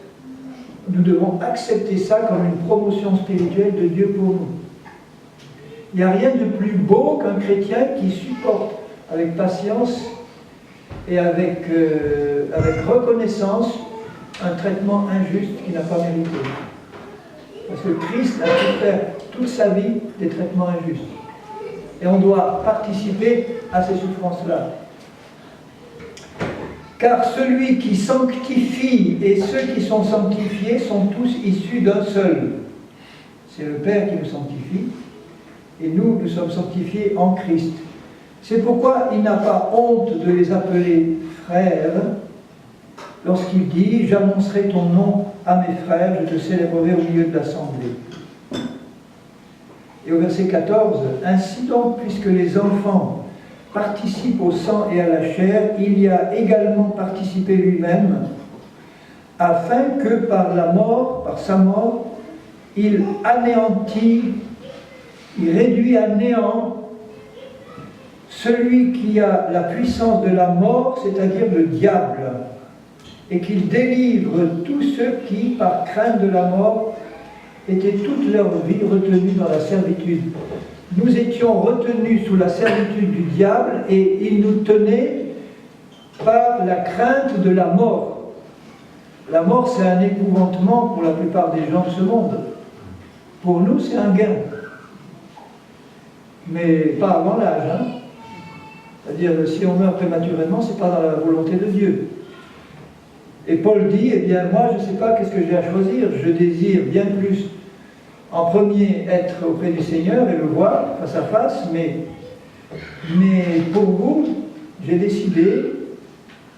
nous devons accepter ça comme une promotion spirituelle de Dieu pour nous. Il n'y a rien de plus beau qu'un chrétien qui supporte avec patience et avec reconnaissance un traitement injuste qu'il n'a pas mérité. Parce que Christ a pu faire toute sa vie des traitements injustes. Et on doit participer à ces souffrances-là. Car celui qui sanctifie et ceux qui sont sanctifiés sont tous issus d'un seul. C'est le Père qui nous sanctifie. Et nous sommes sanctifiés en Christ. C'est pourquoi il n'a pas honte de les appeler frères, lorsqu'il dit « J'annoncerai ton nom à mes frères, je te célébrerai au milieu de l'assemblée. » Et au verset 14, « Ainsi donc, puisque les enfants participent au sang et à la chair, il y a également participé lui-même, afin que par la mort, par sa mort, il anéantit, il réduit à néant celui qui a la puissance de la mort, c'est-à-dire le diable, et qu'il délivre tous ceux qui, par crainte de la mort, étaient toute leur vie retenus dans la servitude. Nous étions retenus sous la servitude du diable et il nous tenait par la crainte de la mort. La mort, c'est un épouvantement pour la plupart des gens de ce monde. Pour nous, c'est un gain. Mais pas avant l'âge, hein. C'est-à-dire, si on meurt prématurément, ce n'est pas dans la volonté de Dieu. Et Paul dit, eh bien, moi, je ne sais pas qu'est-ce que j'ai à choisir. Je désire bien plus, en premier, être auprès du Seigneur et le voir face à face, mais pour vous, j'ai décidé,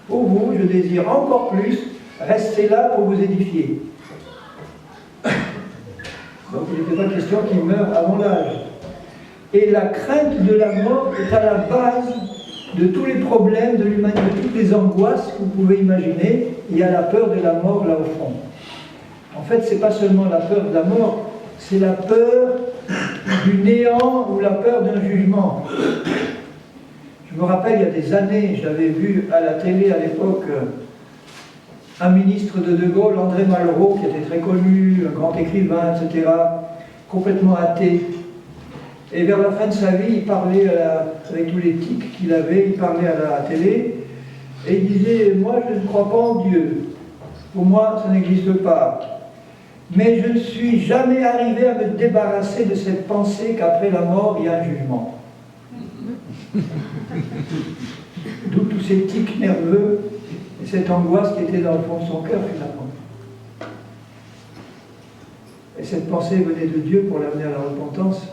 pour vous, je désire encore plus rester là pour vous édifier. Donc, il n'était pas question qu'il meure avant l'âge. Et la crainte de la mort est à la base de tous les problèmes de l'humanité, de toutes les angoisses que vous pouvez imaginer. Il y a la peur de la mort là au fond. En fait, ce n'est pas seulement la peur de la mort, c'est la peur du néant ou la peur d'un jugement. Je me rappelle, il y a des années, j'avais vu à la télé à l'époque un ministre de Gaulle, André Malraux, qui était très connu, un grand écrivain, etc., complètement athée. Et vers la fin de sa vie, il parlait, avec tous les tics qu'il avait, il parlait à la télé, et il disait, moi je ne crois pas en Dieu, pour moi ça n'existe pas. Mais je ne suis jamais arrivé à me débarrasser de cette pensée qu'après la mort, il y a un jugement. D'où tous ces tics nerveux et cette angoisse qui était dans le fond de son cœur finalement. Et cette pensée venait de Dieu pour l'amener à la repentance.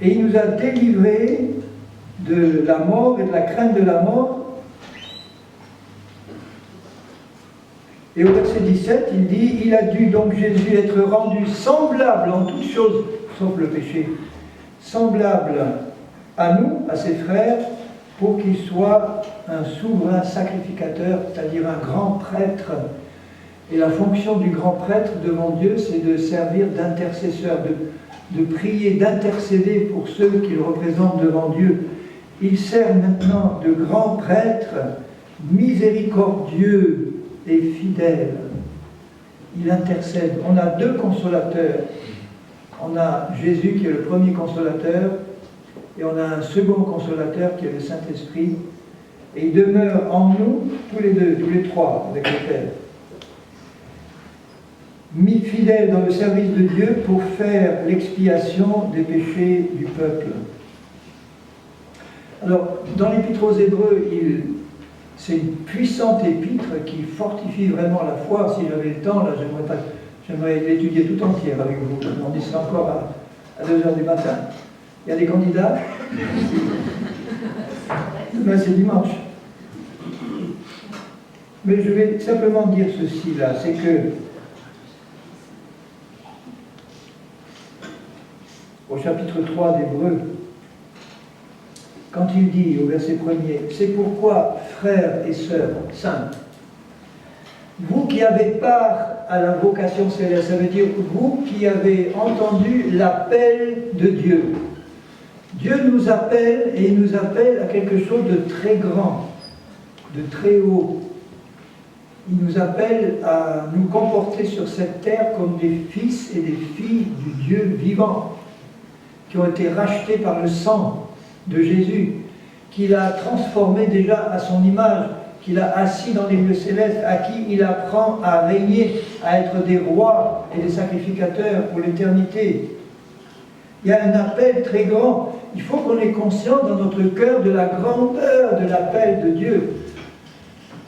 Et il nous a délivrés de la mort et de la crainte de la mort. Et au verset 17, il dit, il a dû donc Jésus être rendu semblable en toutes choses, sauf le péché, semblable à nous, à ses frères, pour qu'il soit un souverain sacrificateur, c'est-à-dire un grand prêtre. Et la fonction du grand prêtre devant Dieu, c'est de servir d'intercesseur, de prier, d'intercéder pour ceux qu'il représente devant Dieu. Il sert maintenant de grand prêtre, miséricordieux et fidèle. Il intercède. On a deux consolateurs. On a Jésus qui est le premier consolateur, et on a un second consolateur qui est le Saint-Esprit. Et il demeure en nous, tous les deux, tous les trois, avec le Père. Mis fidèles dans le service de Dieu pour faire l'expiation des péchés du peuple. Alors, dans l'Épître aux Hébreux, c'est une puissante épître qui fortifie vraiment la foi. Si j'avais le temps, là, j'aimerais l'étudier tout entière avec vous. On y sera encore à 2h du matin. Il y a des candidats? Demain, c'est dimanche. Mais je vais simplement dire ceci, là, c'est que au chapitre 3 d'Hébreux, quand il dit au verset 1er, c'est pourquoi, frères et sœurs saints, vous qui avez part à la vocation céleste, ça veut dire vous qui avez entendu l'appel de Dieu. Dieu nous appelle et il nous appelle à quelque chose de très grand, de très haut. Il nous appelle à nous comporter sur cette terre comme des fils et des filles du Dieu vivant, qui ont été rachetés par le sang de Jésus, qu'il a transformé déjà à son image, qu'il a assis dans les lieux célestes, à qui il apprend à régner, à être des rois et des sacrificateurs pour l'éternité. Il y a un appel très grand. Il faut qu'on ait conscience dans notre cœur de la grandeur de l'appel de Dieu.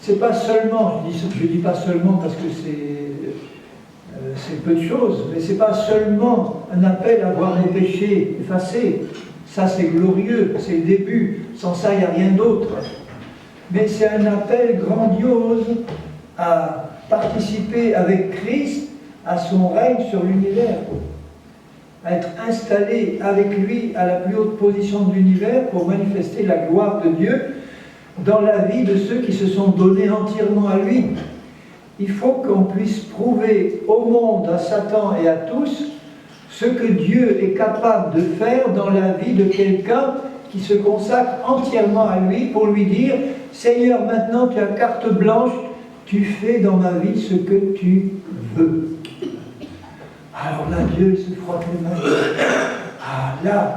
C'est pas seulement, je dis pas seulement parce que c'est peu de choses, mais c'est pas seulement un appel à voir les péchés effacés. Ça c'est glorieux, c'est le début. Sans ça, il n'y a rien d'autre. Mais c'est un appel grandiose à participer avec Christ à son règne sur l'univers, à être installé avec lui à la plus haute position de l'univers pour manifester la gloire de Dieu dans la vie de ceux qui se sont donnés entièrement à lui. Il faut qu'on puisse prouver au monde, à Satan et à tous, ce que Dieu est capable de faire dans la vie de quelqu'un qui se consacre entièrement à lui pour lui dire « Seigneur, maintenant tu as carte blanche, tu fais dans ma vie ce que tu veux. » Alors là, Dieu il se frotte les mains. Ah là,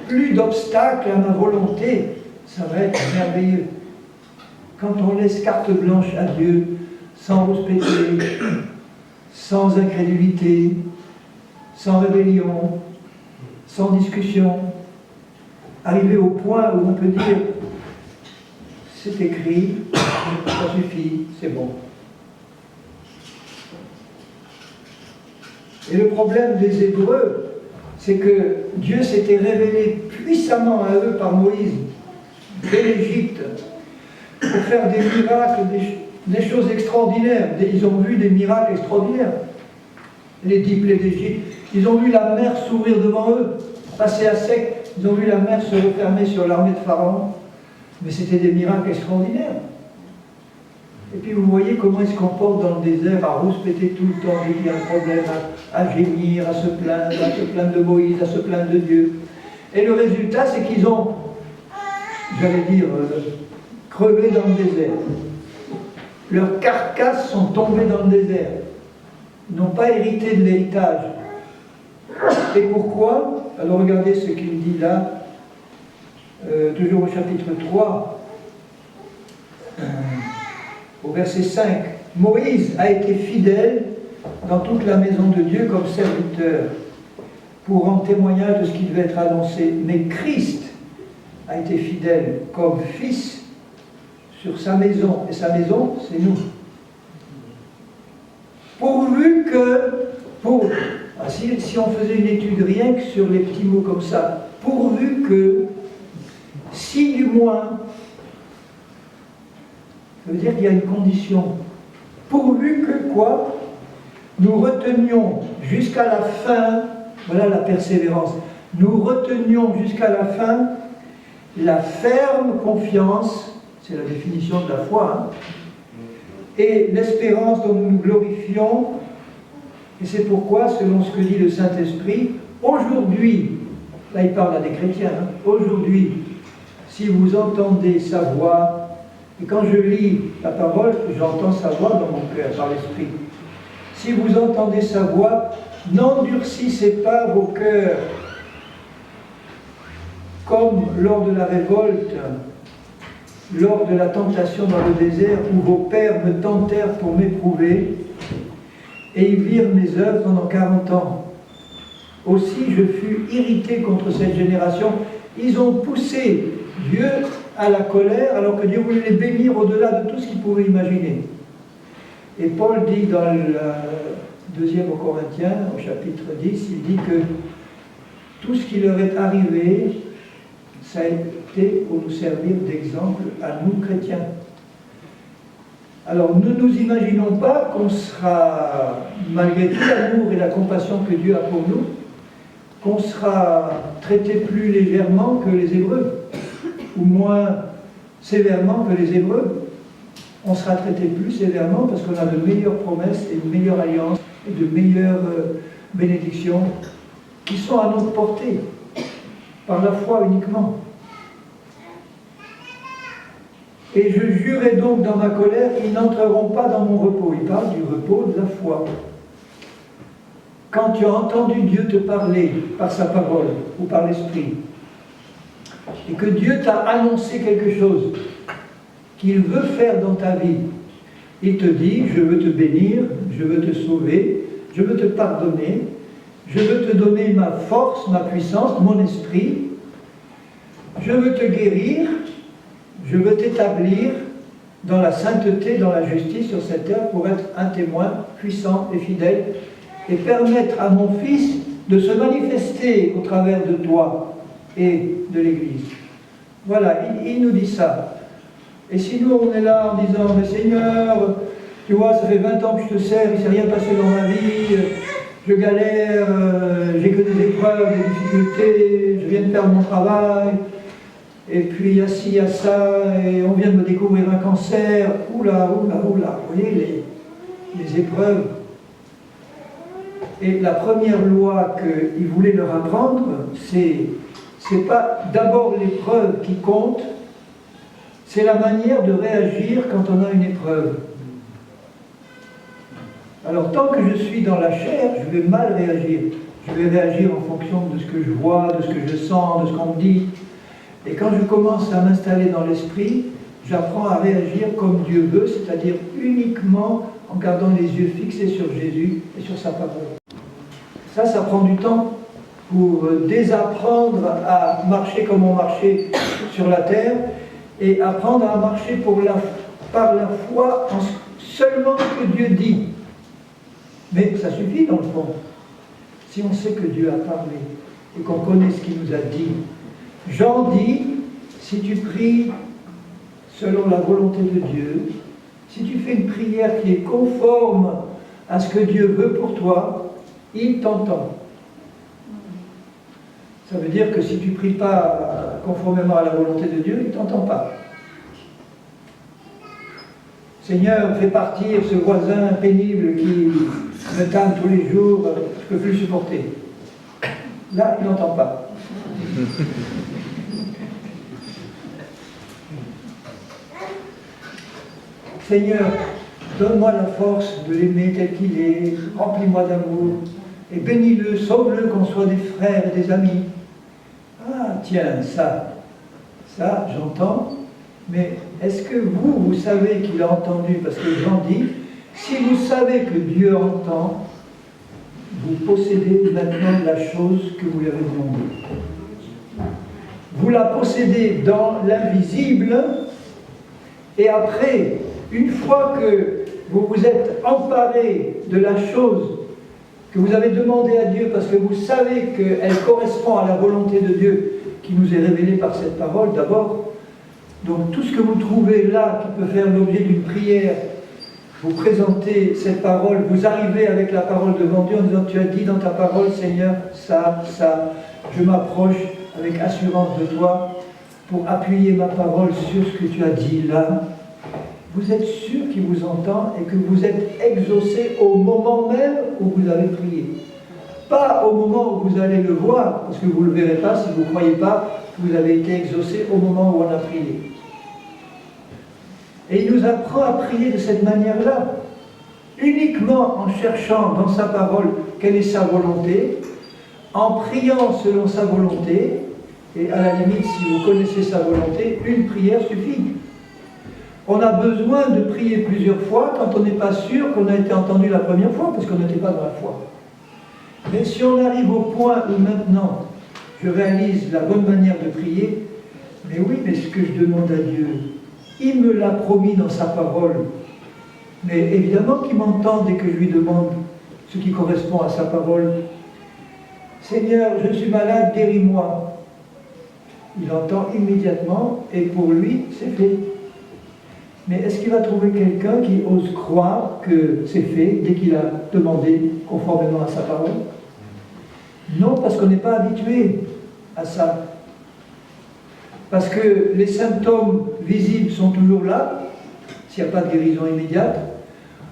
plus d'obstacles à ma volonté, ça va être merveilleux. Quand on laisse carte blanche à Dieu, sans respecter, sans incrédulité, sans rébellion, sans discussion, arriver au point où on peut dire c'est écrit, ça suffit, c'est bon. Et le problème des Hébreux, c'est que Dieu s'était révélé puissamment à eux par Moïse dès l'Égypte pour faire des miracles, des choses extraordinaires. Ils ont vu des miracles extraordinaires. Les 10 plaies d'Égypte, ils ont vu la mer s'ouvrir devant eux, passer à sec, ils ont vu la mer se refermer sur l'armée de Pharaon. Mais c'était des miracles extraordinaires. Et puis vous voyez comment ils se comportent dans le désert, à rouspéter tout le temps, dès qu'il y a un problème, à gémir, à se plaindre de Moïse, à se plaindre de Dieu. Et le résultat, c'est qu'ils ont, j'allais dire, crevé dans le désert. Leurs carcasses sont tombées dans le désert. Ils n'ont pas hérité de l'héritage. Et pourquoi? Alors regardez ce qu'il dit là, toujours au chapitre 3, au verset 5. Moïse a été fidèle dans toute la maison de Dieu comme serviteur, pour rendre témoignage de ce qui devait être annoncé. Mais Christ a été fidèle comme fils sur sa maison. Et sa maison, c'est nous. Pourvu que, si on faisait une étude rien que sur les petits mots comme ça, pourvu que, si du moins, ça veut dire qu'il y a une condition, pourvu que quoi? Nous retenions jusqu'à la fin, voilà la persévérance, nous retenions jusqu'à la fin la ferme confiance, c'est la définition de la foi, et l'espérance dont nous nous glorifions, et c'est pourquoi, selon ce que dit le Saint-Esprit, aujourd'hui, là il parle à des chrétiens, aujourd'hui, si vous entendez sa voix, et quand je lis la parole, j'entends sa voix dans mon cœur, par l'Esprit. Si vous entendez sa voix, n'endurcissez pas vos cœurs, comme lors de la révolte, lors de la tentation dans le désert, où vos pères me tentèrent pour m'éprouver, et ils virent mes œuvres pendant 40 ans. Aussi je fus irrité contre cette génération. Ils ont poussé Dieu à la colère, alors que Dieu voulait les bénir au-delà de tout ce qu'ils pouvaient imaginer. Et Paul dit dans le 2e aux Corinthiens, au chapitre 10, il dit que tout ce qui leur est arrivé, ça a été pour nous servir d'exemple à nous chrétiens. Alors ne nous imaginons pas qu'on sera, malgré tout l'amour et la compassion que Dieu a pour nous, qu'on sera traité plus légèrement que les Hébreux, ou moins sévèrement que les Hébreux. on sera traité plus sévèrement parce qu'on a de meilleures promesses et une meilleure alliance et de meilleures bénédictions qui sont à notre portée, par la foi uniquement. Et je jurai donc dans ma colère, ils n'entreront pas dans mon repos. Il parle du repos de la foi. Quand tu as entendu Dieu te parler par sa parole ou par l'Esprit, et que Dieu t'a annoncé quelque chose qu'il veut faire dans ta vie, il te dit, je veux te bénir, je veux te sauver, je veux te pardonner, je veux te donner ma force, ma puissance, mon esprit, je veux te guérir, je veux t'établir dans la sainteté, dans la justice sur cette terre pour être un témoin puissant et fidèle et permettre à mon Fils de se manifester au travers de toi et de l'Église. Voilà, il nous dit ça. Et si nous, on est là en disant, mais Seigneur, tu vois, ça fait 20 ans que je te sers, il ne s'est rien passé dans ma vie, je galère, j'ai que des épreuves, des difficultés, je viens de perdre mon travail, et puis il y a ci, il y a ça, et on vient de me découvrir un cancer, oula, oula, oula, vous voyez les épreuves. Et la première loi qu'il voulait leur apprendre, c'est pas d'abord l'épreuve qui compte, c'est la manière de réagir quand on a une épreuve. Alors tant que je suis dans la chair, je vais mal réagir. Je vais réagir en fonction de ce que je vois, de ce que je sens, de ce qu'on me dit. Et quand je commence à m'installer dans l'esprit, j'apprends à réagir comme Dieu veut, c'est-à-dire uniquement en gardant les yeux fixés sur Jésus et sur sa parole. Ça prend du temps pour désapprendre à marcher comme on marchait sur la terre et apprendre à marcher par la foi en seulement ce que Dieu dit. Mais ça suffit dans le fond. Si on sait que Dieu a parlé et qu'on connaît ce qu'il nous a dit. Jean dit, si tu pries selon la volonté de Dieu, si tu fais une prière qui est conforme à ce que Dieu veut pour toi, il t'entend. Ça veut dire que si tu ne pries pas conformément à la volonté de Dieu, il ne t'entend pas. Seigneur, fais partir ce voisin pénible qui me tâme tous les jours, je ne peux plus le supporter. Là, il n'entend pas. Seigneur, donne-moi la force de l'aimer tel qu'il est, remplis-moi d'amour, et bénis-le, sauve-le, qu'on soit des frères et des amis. Ah, tiens, ça j'entends, mais est-ce que vous savez qu'il a entendu? Parce que Jean dit, si vous savez que Dieu entend, vous possédez maintenant la chose que vous lui avez demandée. Vous la possédez dans l'invisible, et après, une fois que vous vous êtes emparé de la chose que vous avez demandé à Dieu, parce que vous savez qu'elle correspond à la volonté de Dieu qui nous est révélée par cette parole d'abord, donc tout ce que vous trouvez là qui peut faire l'objet d'une prière, vous présentez cette parole, vous arrivez avec la parole devant Dieu en disant, tu as dit dans ta parole, Seigneur, ça, je m'approche avec assurance de toi pour appuyer ma parole sur ce que tu as dit là. Vous êtes sûr qu'il vous entend et que vous êtes exaucé au moment même où vous avez prié. Pas au moment où vous allez le voir, parce que vous ne le verrez pas si vous ne croyez pas que vous avez été exaucé au moment où on a prié. Et il nous apprend à prier de cette manière-là, uniquement en cherchant dans sa parole quelle est sa volonté, en priant selon sa volonté, et à la limite, si vous connaissez sa volonté, une prière suffit. On a besoin de prier plusieurs fois quand on n'est pas sûr qu'on a été entendu la première fois, parce qu'on n'était pas dans la foi. Mais si on arrive au point où maintenant, je réalise la bonne manière de prier, mais oui, mais ce que je demande à Dieu, il me l'a promis dans sa parole. Mais évidemment qu'il m'entend dès que je lui demande ce qui correspond à sa parole. Seigneur, je suis malade, guéris-moi. Il entend immédiatement, et pour lui, c'est fait. Mais est-ce qu'il va trouver quelqu'un qui ose croire que c'est fait dès qu'il a demandé conformément à sa parole? Non, parce qu'on n'est pas habitué à ça. Parce que les symptômes visibles sont toujours là. s'il n'y a pas de guérison immédiate.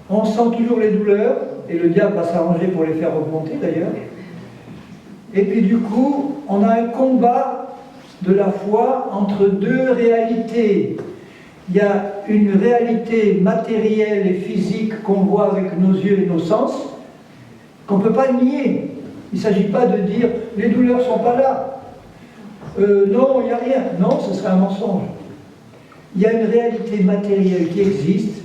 On sent toujours les douleurs, et le diable va s'arranger pour les faire augmenter d'ailleurs. Et puis du coup, on a un combat de la foi entre deux réalités. Il y a une réalité matérielle et physique qu'on voit avec nos yeux et nos sens, qu'on ne peut pas nier. Il ne s'agit pas de dire « les douleurs ne sont pas là ». Non, il n'y a rien. Non, ce serait un mensonge. Il y a une réalité matérielle qui existe.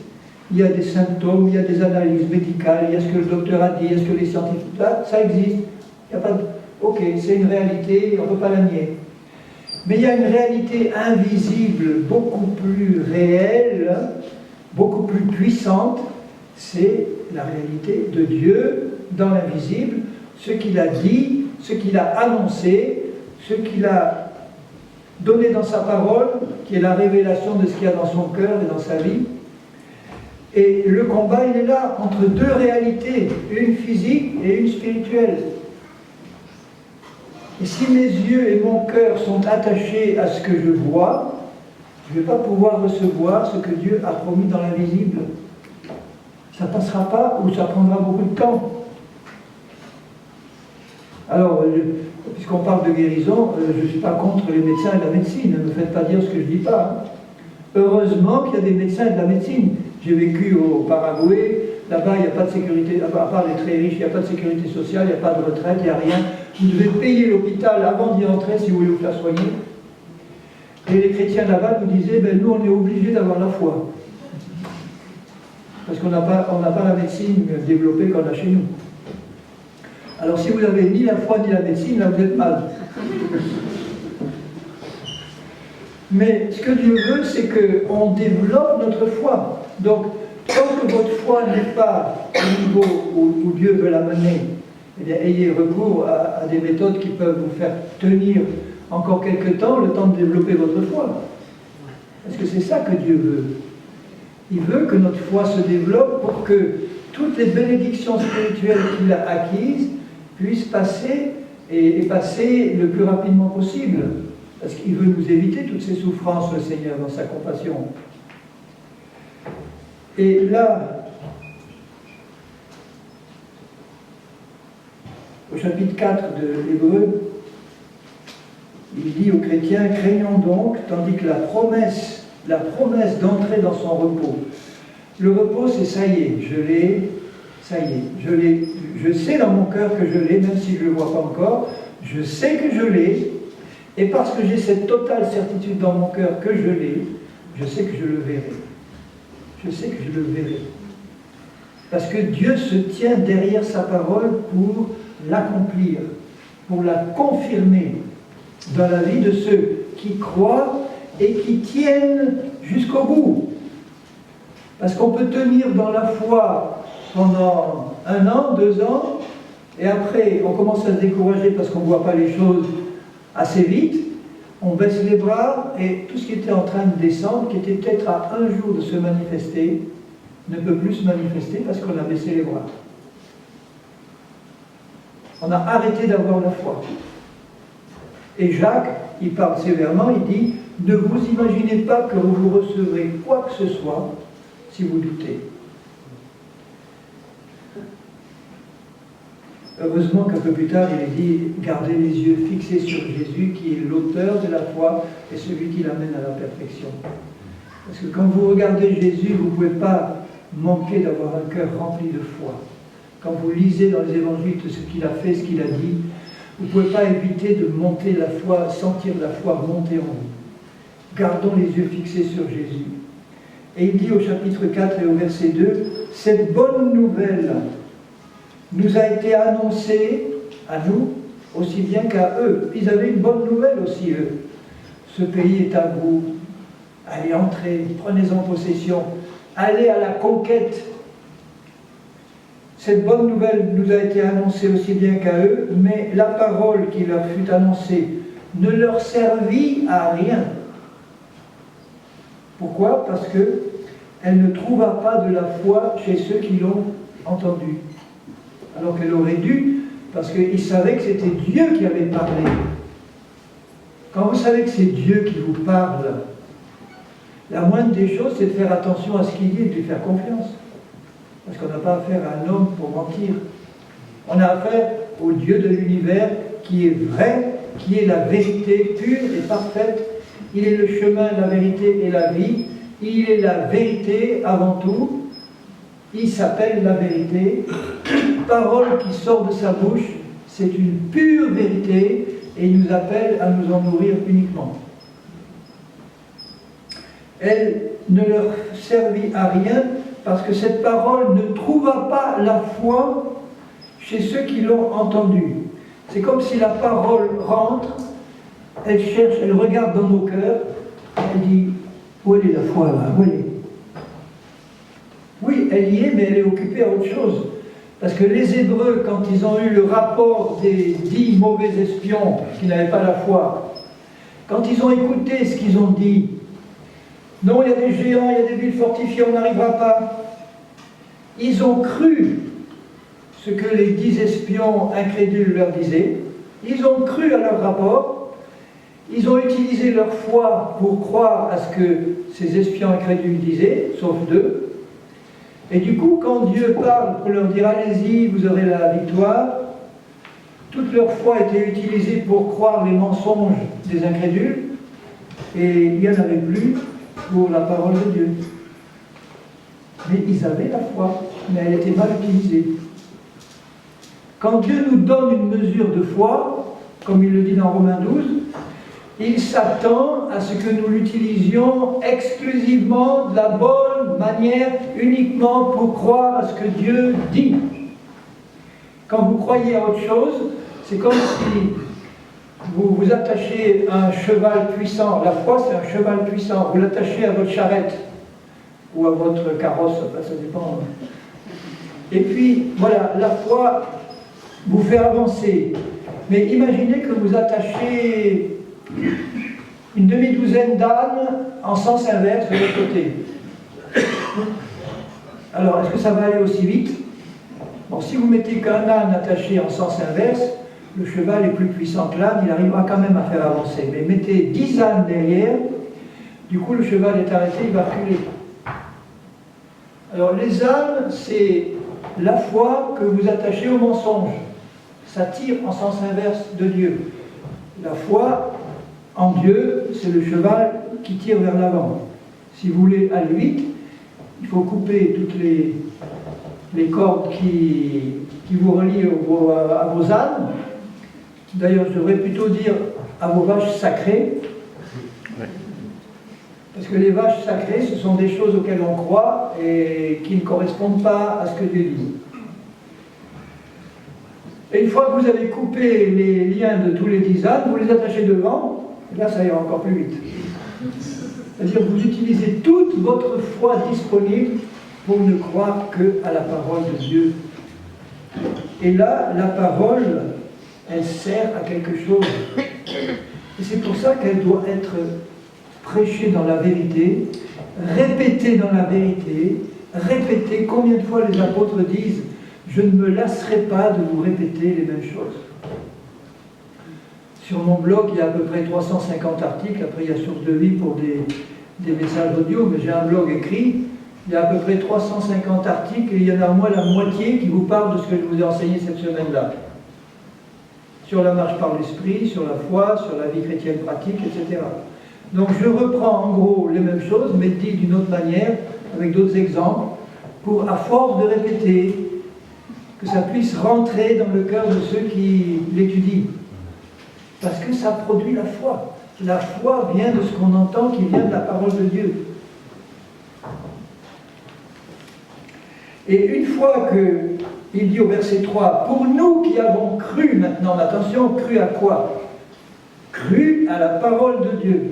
Il y a des symptômes, il y a des analyses médicales, il y a ce que le docteur a dit, il y a ce que les scientifiques... Là, ça existe. Il y a pas de... Ok, c'est une réalité, on ne peut pas la nier. Mais il y a une réalité invisible, beaucoup plus réelle, beaucoup plus puissante. C'est la réalité de Dieu dans l'invisible, ce qu'il a dit, ce qu'il a annoncé, ce qu'il a donné dans sa parole, qui est la révélation de ce qu'il y a dans son cœur et dans sa vie. Et le combat, il est là, entre deux réalités, une physique et une spirituelle. Et si mes yeux et mon cœur sont attachés à ce que je vois, je ne vais pas pouvoir recevoir ce que Dieu a promis dans l'invisible. Ça ne passera pas ou ça prendra beaucoup de temps. Alors, puisqu'on parle de guérison, je ne suis pas contre les médecins et la médecine, ne me faites pas dire ce que je ne dis pas. Heureusement qu'il y a des médecins et de la médecine. J'ai vécu au Paraguay, là-bas il n'y a pas de sécurité, à part les très riches, il n'y a pas de sécurité sociale, il n'y a pas de retraite, il n'y a rien. Vous devez payer l'hôpital avant d'y entrer si vous voulez vous faire soigner. Et les chrétiens là-bas nous disaient, ben, nous on est obligés d'avoir la foi. Parce qu'on n'a pas la médecine développée qu'on a chez nous. Alors si vous n'avez ni la foi ni la médecine, là vous êtes mal. Mais ce que Dieu veut, c'est qu'on développe notre foi. Donc, tant que votre foi n'est pas au niveau où Dieu veut la mener, eh bien, ayez recours à des méthodes qui peuvent vous faire tenir encore quelques temps, le temps de développer votre foi. Parce que c'est ça que Dieu veut. Il veut que notre foi se développe pour que toutes les bénédictions spirituelles qu'il a acquises puissent passer et passer le plus rapidement possible. Parce qu'il veut nous éviter toutes ces souffrances, le Seigneur, dans sa compassion. Et là, au chapitre 4 de l'Hébreu, il dit aux chrétiens, craignons donc, tandis que la promesse d'entrer dans son repos. Le repos, c'est ça y est, je l'ai, ça y est, je sais dans mon cœur que je l'ai, même si je ne le vois pas encore, je sais que je l'ai, et parce que j'ai cette totale certitude dans mon cœur que je l'ai, je sais que je le verrai. Je sais que je le verrai. Parce que Dieu se tient derrière sa parole pour l'accomplir, pour la confirmer dans la vie de ceux qui croient et qui tiennent jusqu'au bout. Parce qu'on peut tenir dans la foi pendant 1 an, 2 ans, et après on commence à se décourager parce qu'on ne voit pas les choses assez vite, on baisse les bras et tout ce qui était en train de descendre, qui était peut-être à 1 jour de se manifester, ne peut plus se manifester parce qu'on a baissé les bras. On a arrêté d'avoir la foi. Et Jacques, il parle sévèrement, il dit « Ne vous imaginez pas que vous recevrez quoi que ce soit si vous doutez. » Heureusement qu'un peu plus tard, il est dit « Gardez les yeux fixés sur Jésus, qui est l'auteur de la foi et celui qui l'amène à la perfection. » Parce que quand vous regardez Jésus, vous ne pouvez pas manquer d'avoir un cœur rempli de foi. Quand vous lisez dans les évangiles ce qu'il a fait, ce qu'il a dit, vous ne pouvez pas éviter de monter la foi, sentir la foi monter en vous. Gardons les yeux fixés sur Jésus. Et il dit au chapitre 4 et au verset 2, « Cette bonne nouvelle nous a été annoncée à nous, aussi bien qu'à eux. » Ils avaient une bonne nouvelle aussi, eux. Ce pays est à vous. Allez, entrez, prenez-en possession. Allez à la conquête. Cette bonne nouvelle nous a été annoncée aussi bien qu'à eux, mais la parole qui leur fut annoncée ne leur servit à rien. Pourquoi? Parce qu'elle ne trouva pas de la foi chez ceux qui l'ont entendue. Alors qu'elle aurait dû, parce qu'ils savaient que c'était Dieu qui avait parlé. Quand vous savez que c'est Dieu qui vous parle, La moindre des choses, c'est de faire attention à ce qu'il dit et de lui faire confiance. Parce qu'on n'a pas affaire à un homme pour mentir. On a affaire au Dieu de l'univers qui est vrai, qui est la vérité pure et parfaite. Il est le chemin, la vérité et la vie. Il est la vérité avant tout. Il s'appelle la vérité. Parole qui sort de sa bouche, c'est une pure vérité et il nous appelle à nous en nourrir uniquement. Elle ne leur servit à rien parce que cette parole ne trouva pas la foi chez ceux qui l'ont entendue. C'est comme si la parole rentre, elle cherche, elle regarde dans nos cœurs, elle dit, où est la foi là? Où elle est? Oui, elle y est, mais elle est occupée à autre chose. Parce que les Hébreux, quand ils ont eu le rapport des 10 mauvais espions qui n'avaient pas la foi, quand ils ont écouté ce qu'ils ont dit, non, il y a des géants, il y a des villes fortifiées, on n'arrivera pas. Ils ont cru ce que les 10 espions incrédules leur disaient. Ils ont cru à leur rapport. Ils ont utilisé leur foi pour croire à ce que ces espions incrédules disaient, sauf 2. Et du coup, quand Dieu parle pour leur dire « Allez-y, vous aurez la victoire », toute leur foi était utilisée pour croire les mensonges des incrédules, et il n'y en avait plus pour la parole de Dieu. Mais ils avaient la foi, mais elle était mal utilisée. Quand Dieu nous donne une mesure de foi, comme il le dit dans Romains 12, il s'attend à ce que nous l'utilisions exclusivement de la bonne manière, uniquement pour croire à ce que Dieu dit. Quand vous croyez à autre chose, c'est comme si vous vous attachez à un cheval puissant. La foi, c'est un cheval puissant. Vous l'attachez à votre charrette ou à votre carrosse, ça dépend. Et puis, voilà, la foi vous fait avancer. Mais imaginez que vous attachez une demi-douzaine d'ânes en sens inverse de l'autre côté. Alors, est-ce que ça va aller aussi vite? Bon, si vous mettez qu'un âne attaché en sens inverse, le cheval est plus puissant que l'âne, il arrivera quand même à faire avancer. Mais mettez 10 ânes derrière, du coup le cheval est arrêté, il va reculer. Alors les ânes, c'est la foi que vous attachez au mensonge. Ça tire en sens inverse de Dieu. La foi en Dieu, c'est le cheval qui tire vers l'avant. Si vous voulez aller vite, il faut couper toutes les cordes qui vous relient à vos ânes. D'ailleurs, je devrais plutôt dire à vos vaches sacrées. Parce que les vaches sacrées, ce sont des choses auxquelles on croit et qui ne correspondent pas à ce que Dieu dit. Et une fois que vous avez coupé les liens de tous les 10 ânes, vous les attachez devant, et là ça ira encore plus vite. C'est-à-dire que vous utilisez toute votre foi disponible pour ne croire qu'à la parole de Dieu. Et là, la parole, elle sert à quelque chose. Et c'est pour ça qu'elle doit être prêchée dans la vérité, répétée dans la vérité, répétée. Combien de fois les apôtres disent « Je ne me lasserai pas de vous répéter les mêmes choses ». Sur mon blog, il y a à peu près 350 articles. Après, il y a Source de Vie pour des messages audio, mais j'ai un blog écrit. Il y a à peu près 350 articles et il y en a au moins la moitié qui vous parlent de ce que je vous ai enseigné cette semaine-là. Sur la marche par l'esprit, sur la foi, sur la vie chrétienne pratique, etc. Donc je reprends en gros les mêmes choses, mais dit d'une autre manière, avec d'autres exemples, pour, à force de répéter, que ça puisse rentrer dans le cœur de ceux qui l'étudient. Parce que ça produit la foi. La foi vient de ce qu'on entend, qui vient de la parole de Dieu. Et une fois qu'il dit au verset 3, « Pour nous qui avons cru maintenant, attention, cru à quoi? Cru à la parole de Dieu.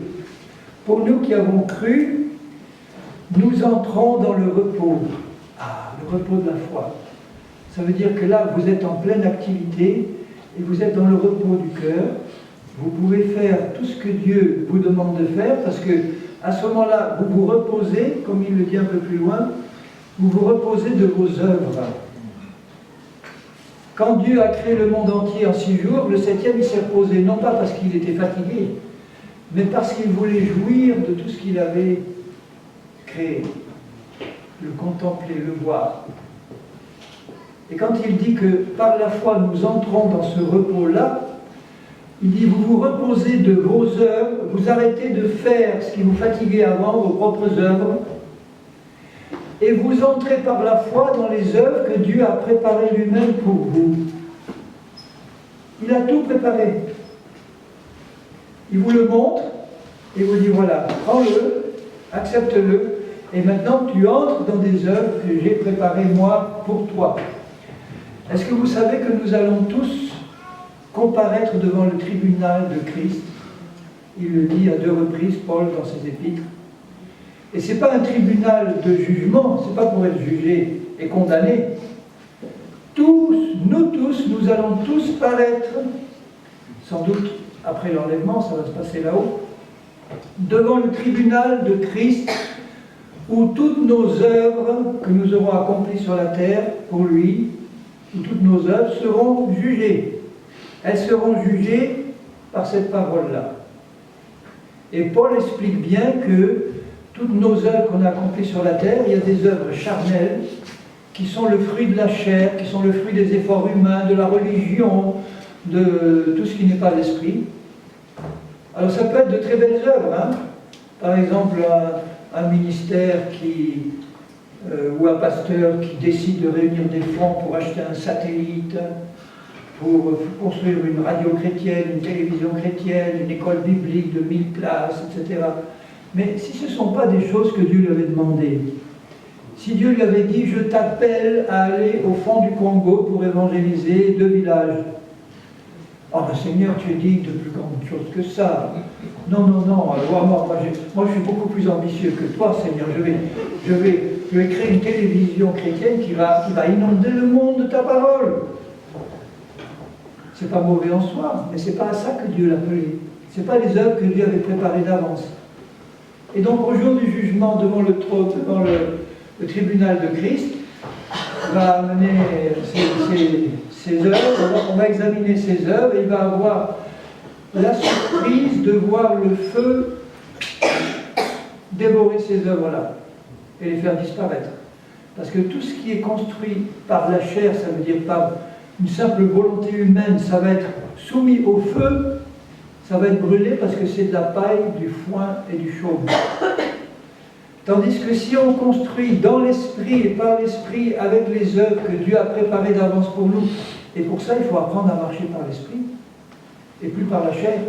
Pour nous qui avons cru, nous entrons dans le repos. » Ah, le repos de la foi. Ça veut dire que là, vous êtes en pleine activité et vous êtes dans le repos du cœur. Vous pouvez faire tout ce que Dieu vous demande de faire parce que à ce moment-là, vous vous reposez, comme il le dit un peu plus loin, vous vous reposez de vos œuvres. Quand Dieu a créé le monde entier en 6 jours, le 7e, il s'est reposé, non pas parce qu'il était fatigué, mais parce qu'il voulait jouir de tout ce qu'il avait créer, le contempler, le voir. Et quand il dit que par la foi nous entrons dans ce repos-là, il dit vous vous reposez de vos œuvres, vous arrêtez de faire ce qui vous fatiguait avant, vos propres œuvres, et vous entrez par la foi dans les œuvres que Dieu a préparées lui-même pour vous. Il a tout préparé. Il vous le montre et vous dit voilà, prends-le, accepte-le, et maintenant tu entres dans des œuvres que j'ai préparées moi pour toi. Est-ce que vous savez que nous allons tous comparaître devant le tribunal de Christ? Il le dit à 2 reprises, Paul, dans ses épîtres. Et ce n'est pas un tribunal de jugement, ce n'est pas pour être jugé et condamné. Nous allons tous paraître, sans doute après l'enlèvement, ça va se passer là-haut, devant le tribunal de Christ, où toutes nos œuvres que nous aurons accomplies sur la terre pour lui, où toutes nos œuvres seront jugées. Elles seront jugées par cette parole-là. Et Paul explique bien que toutes nos œuvres qu'on a accomplies sur la terre, il y a des œuvres charnelles qui sont le fruit de la chair, qui sont le fruit des efforts humains, de la religion, de tout ce qui n'est pas l'esprit. Alors ça peut être de très belles œuvres, hein. Par exemple un ministère ou un pasteur qui décide de réunir des fonds pour acheter un satellite, pour construire une radio chrétienne, une télévision chrétienne, une école biblique de 1000 places, etc. Mais si ce ne sont pas des choses que Dieu lui avait demandées, si Dieu lui avait dit « Je t'appelle à aller au fond du Congo pour évangéliser 2 villages », oh ben Seigneur, tu es digne de plus grandes choses que ça. Non, moi je suis beaucoup plus ambitieux que toi, Seigneur. Je vais créer une télévision chrétienne qui va inonder le monde de ta parole. C'est pas mauvais en soi, mais c'est pas à ça que Dieu l'appelait. C'est pas les œuvres que Dieu avait préparées d'avance. Et donc au jour du jugement devant le trône, devant le tribunal de Christ, va amener ses œuvres, on va examiner ses œuvres et il va avoir la surprise de voir le feu dévorer ces œuvres-là et les faire disparaître. Parce que tout ce qui est construit par la chair, ça veut dire par une simple volonté humaine, ça va être soumis au feu, ça va être brûlé parce que c'est de la paille, du foin et du chaume. Tandis que si on construit dans l'esprit et par l'esprit avec les œuvres que Dieu a préparées d'avance pour nous, et pour ça il faut apprendre à marcher par l'esprit et plus par la chair.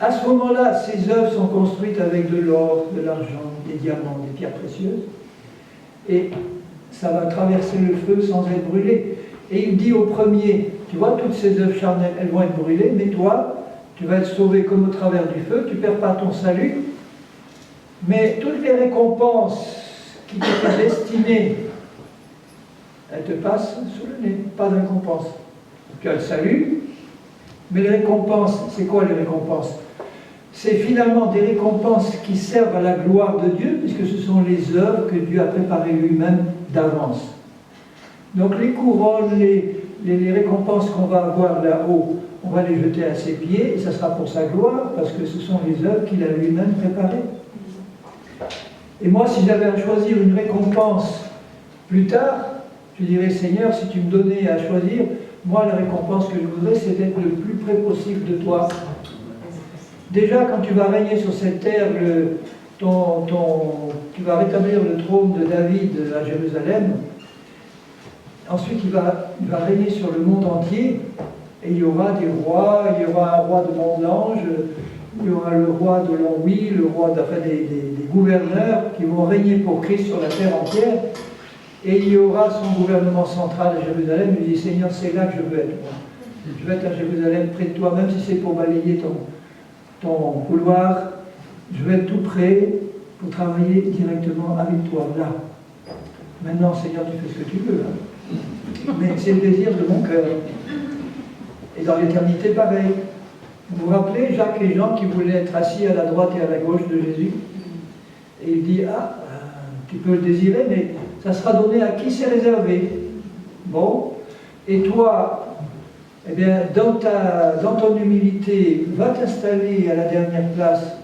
À ce moment-là, ces œuvres sont construites avec de l'or, de l'argent, des diamants, des pierres précieuses, et ça va traverser le feu sans être brûlé. Et il dit au premier, tu vois, toutes ces œuvres charnelles, elles vont être brûlées, mais toi, tu vas être sauvé comme au travers du feu, tu ne perds pas ton salut, mais toutes les récompenses qui t'étaient destinées, elles te passent sous le nez, pas de récompense. Tu as le salut, mais les récompenses, c'est quoi les récompenses? C'est finalement des récompenses qui servent à la gloire de Dieu, puisque ce sont les œuvres que Dieu a préparées lui-même d'avance. Donc les couronnes, les récompenses qu'on va avoir là-haut, on va les jeter à ses pieds, et ça sera pour sa gloire, parce que ce sont les œuvres qu'il a lui-même préparées. Et moi, si j'avais à choisir une récompense plus tard, je dirais, Seigneur, si tu me donnais à choisir, moi, la récompense que je voudrais, c'est d'être le plus près possible de toi. Déjà, quand tu vas régner sur cette terre, tu vas rétablir le trône de David à Jérusalem. Ensuite, il va régner sur le monde entier, et il y aura des rois, il y aura un roi de Mont-Blanche, il y aura le roi de Longwy, le roi des gouverneurs qui vont régner pour Christ sur la terre entière, et il y aura son gouvernement central à Jérusalem. Il dit, Seigneur, c'est là que je veux être. Je veux être à Jérusalem, près de toi, même si c'est pour balayer ton couloir, je veux être tout près pour travailler directement avec toi, là. Maintenant, Seigneur, tu fais ce que tu veux, hein. Mais c'est le désir de mon cœur. Et dans l'éternité, pareil. Vous vous rappelez Jacques et Jean qui voulaient être assis à la droite et à la gauche de Jésus? Et il dit, tu peux le désirer, mais ça sera donné à qui c'est réservé. Bon, et toi, eh bien, dans ton humilité, va t'installer à la dernière place.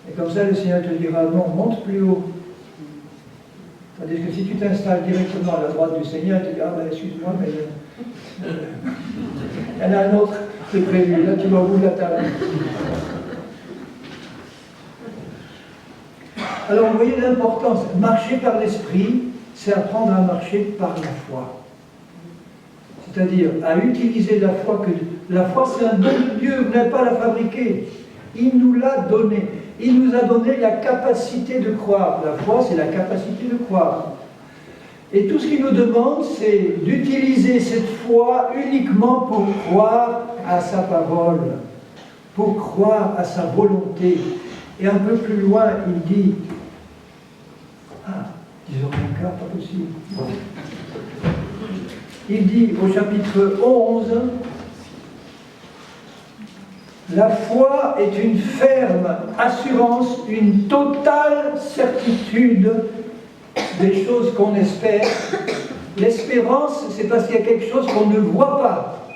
Et comme ça, le Seigneur te dira, non, monte plus haut. Tandis que si tu t'installes directement à la droite du Seigneur, tu te dis, ah ben excuse-moi, mais il y en a un autre qui est prévu, là tu vas au bout de la table. Alors vous voyez l'importance, marcher par l'esprit, c'est apprendre à marcher par la foi. C'est-à-dire à utiliser la foi, que la foi c'est un don de Dieu, vous n'avez pas à la fabriquer. Il nous l'a donné. Il nous a donné la capacité de croire. La foi, c'est la capacité de croire. Et tout ce qu'il nous demande, c'est d'utiliser cette foi uniquement pour croire à sa parole, pour croire à sa volonté. Et un peu plus loin, il dit, ah, 10h15, pas possible. Il dit au chapitre 11, la foi est une ferme assurance, une totale certitude des choses qu'on espère. L'espérance, c'est parce qu'il y a quelque chose qu'on ne voit pas.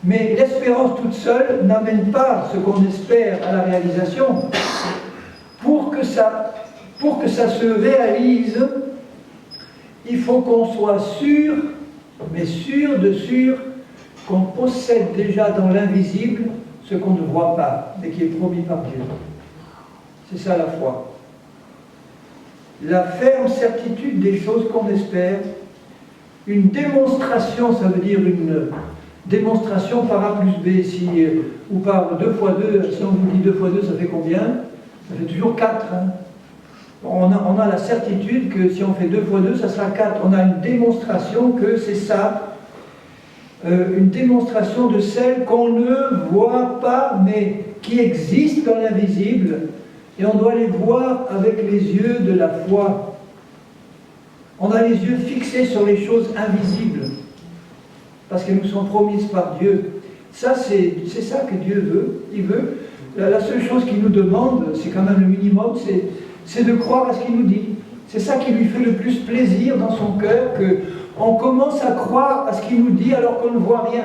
Mais l'espérance toute seule n'amène pas ce qu'on espère à la réalisation. Pour que ça se réalise, il faut qu'on soit sûr, mais sûr de sûr, qu'on possède déjà dans l'invisible ce qu'on ne voit pas, mais qui est promis par Dieu. C'est ça la foi. La ferme certitude des choses qu'on espère, une démonstration, ça veut dire une démonstration par A plus B, ou par 2 fois 2, si on vous dit 2 fois 2, ça fait combien? Ça fait toujours 4. Hein. On a la certitude que si on fait 2 fois 2, ça sera 4. On a une démonstration que c'est ça. Une démonstration de celle qu'on ne voit pas, mais qui existe dans l'invisible, et on doit les voir avec les yeux de la foi. On a les yeux fixés sur les choses invisibles, parce qu'elles nous sont promises par Dieu. Ça, c'est ça que Dieu veut. Il veut. La seule chose qu'il nous demande, c'est quand même le minimum, c'est de croire à ce qu'il nous dit. C'est ça qui lui fait le plus plaisir dans son cœur, qu'on commence à croire à ce qu'il nous dit alors qu'on ne voit rien.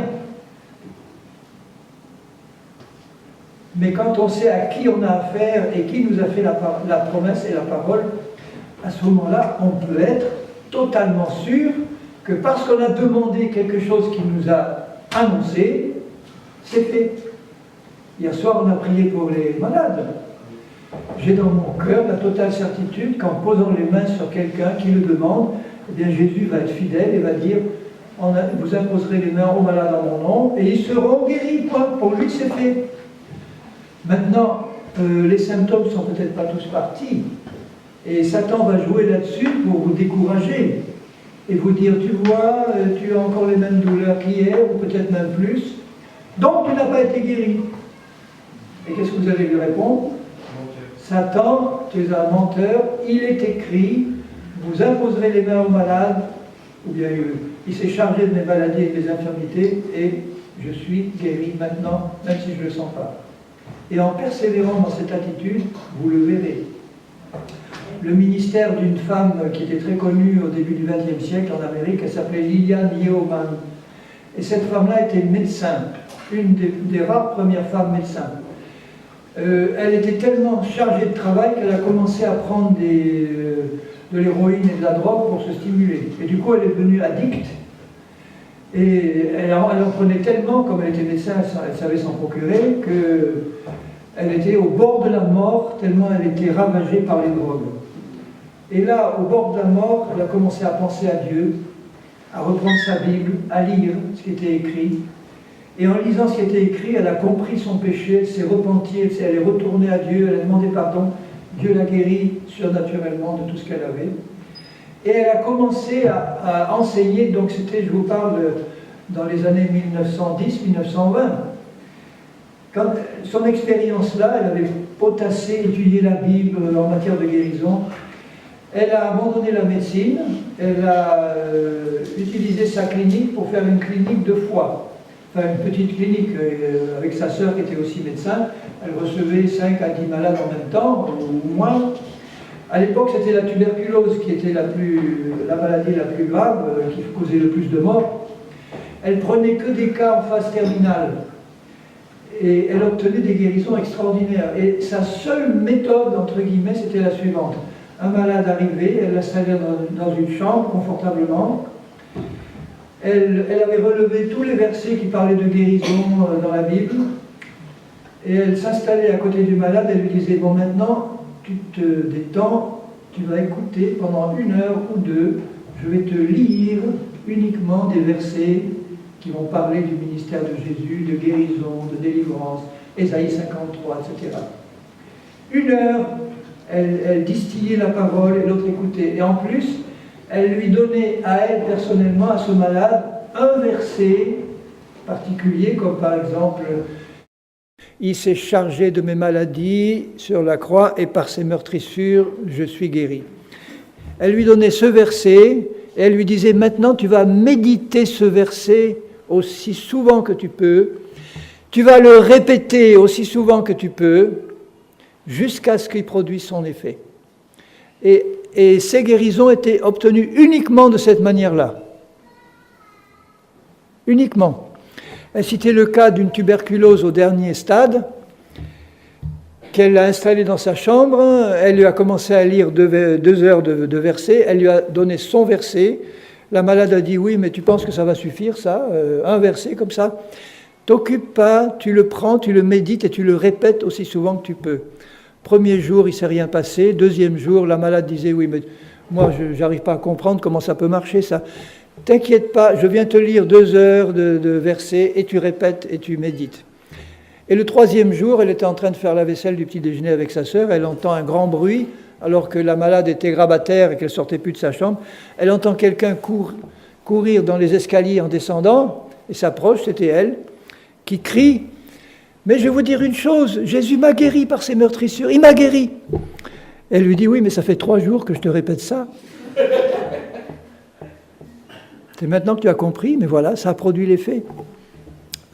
Mais quand on sait à qui on a affaire et qui nous a fait la promesse et la parole, à ce moment-là, on peut être totalement sûr que parce qu'on a demandé quelque chose qu'il nous a annoncé, c'est fait. Hier soir, on a prié pour les malades. J'ai dans mon cœur la totale certitude qu'en posant les mains sur quelqu'un qui le demande, eh bien Jésus va être fidèle et va dire vous imposerez les mains aux malades en mon nom et ils seront guéris. Pour lui, c'est fait. Maintenant, les symptômes ne sont peut-être pas tous partis. Et Satan va jouer là-dessus pour vous décourager et vous dire tu vois, tu as encore les mêmes douleurs qu'hier, ou peut-être même plus. Donc tu n'as pas été guéri. Et qu'est-ce que vous allez lui répondre? Satan, tu es un menteur, il est écrit, vous imposerez les mains aux malades, ou bien il s'est chargé de mes maladies et de mes infirmités, et je suis guéri maintenant, même si je ne le sens pas. Et en persévérant dans cette attitude, vous le verrez. Le ministère d'une femme qui était très connue au début du XXe siècle en Amérique, elle s'appelait Lilian Yeoman. Et cette femme-là était médecin, une des rares premières femmes médecins. Elle était tellement chargée de travail qu'elle a commencé à prendre de l'héroïne et de la drogue pour se stimuler. Et du coup, elle est devenue addicte. Et elle en prenait tellement, comme elle était médecin, elle savait s'en procurer, qu'elle était au bord de la mort, tellement elle était ravagée par les drogues. Et là, au bord de la mort, elle a commencé à penser à Dieu, à reprendre sa Bible, à lire ce qui était écrit. Et en lisant ce qui était écrit, elle a compris son péché, elle s'est repentie, elle est retournée à Dieu, elle a demandé pardon. Dieu l'a guérie surnaturellement de tout ce qu'elle avait. Et elle a commencé à enseigner, donc c'était, je vous parle, dans les années 1910-1920. Quand son expérience-là, elle avait potassé, étudié la Bible en matière de guérison. Elle a abandonné la médecine, elle a utilisé sa clinique pour faire une clinique de foi. Enfin, une petite clinique avec sa sœur qui était aussi médecin. Elle recevait 5 à 10 malades en même temps, ou moins. À l'époque, c'était la tuberculose qui était la maladie la plus grave, qui causait le plus de morts. Elle prenait que des cas en phase terminale. Et elle obtenait des guérisons extraordinaires. Et sa seule méthode, entre guillemets, c'était la suivante. un malade arrivé, elle l'installait dans une chambre confortablement. Elle avait relevé tous les versets qui parlaient de guérison dans la Bible. Et elle s'installait à côté du malade, elle lui disait, bon maintenant, tu te détends, tu vas écouter pendant 1 heure ou 2, je vais te lire uniquement des versets qui vont parler du ministère de Jésus, de guérison, de délivrance, Ésaïe 53, etc. 1 heure, elle distillait la parole et l'autre écoutait. Et en plus, elle lui donnait à elle personnellement, à ce malade, un verset particulier, comme par exemple « Il s'est chargé de mes maladies sur la croix et par ses meurtrissures, je suis guéri. » Elle lui donnait ce verset et elle lui disait « Maintenant, tu vas méditer ce verset aussi souvent que tu peux. Tu vas le répéter aussi souvent que tu peux jusqu'à ce qu'il produise son effet. » Et ces guérisons étaient obtenues uniquement de cette manière-là. Uniquement. Elle citait le cas d'une tuberculose au dernier stade, qu'elle a installée dans sa chambre. Elle lui a commencé à lire 2 heures de versets. Elle lui a donné son verset. La malade a dit « Oui, mais tu penses que ça va suffire, ça un verset comme ça ?» T'occupe pas, tu le prends, tu le médites et tu le répètes aussi souvent que tu peux. Premier jour, il ne s'est rien passé. Deuxième jour, la malade disait « Oui, mais moi, je n'arrive pas à comprendre comment ça peut marcher, ça. » T'inquiète pas, je viens te lire 2 heures de versets et tu répètes et tu médites. Et le 3e jour, elle était en train de faire la vaisselle du petit déjeuner avec sa sœur. Elle entend un grand bruit alors que la malade était grabataire et qu'elle sortait plus de sa chambre. Elle entend quelqu'un courir dans les escaliers en descendant et s'approche, c'était elle, qui crie « Mais je vais vous dire une chose, Jésus m'a guéri par ses meurtrissures, il m'a guéri !» Elle lui dit « Oui, mais ça fait 3 jours que je te répète ça. » C'est maintenant que tu as compris, mais voilà, ça a produit l'effet.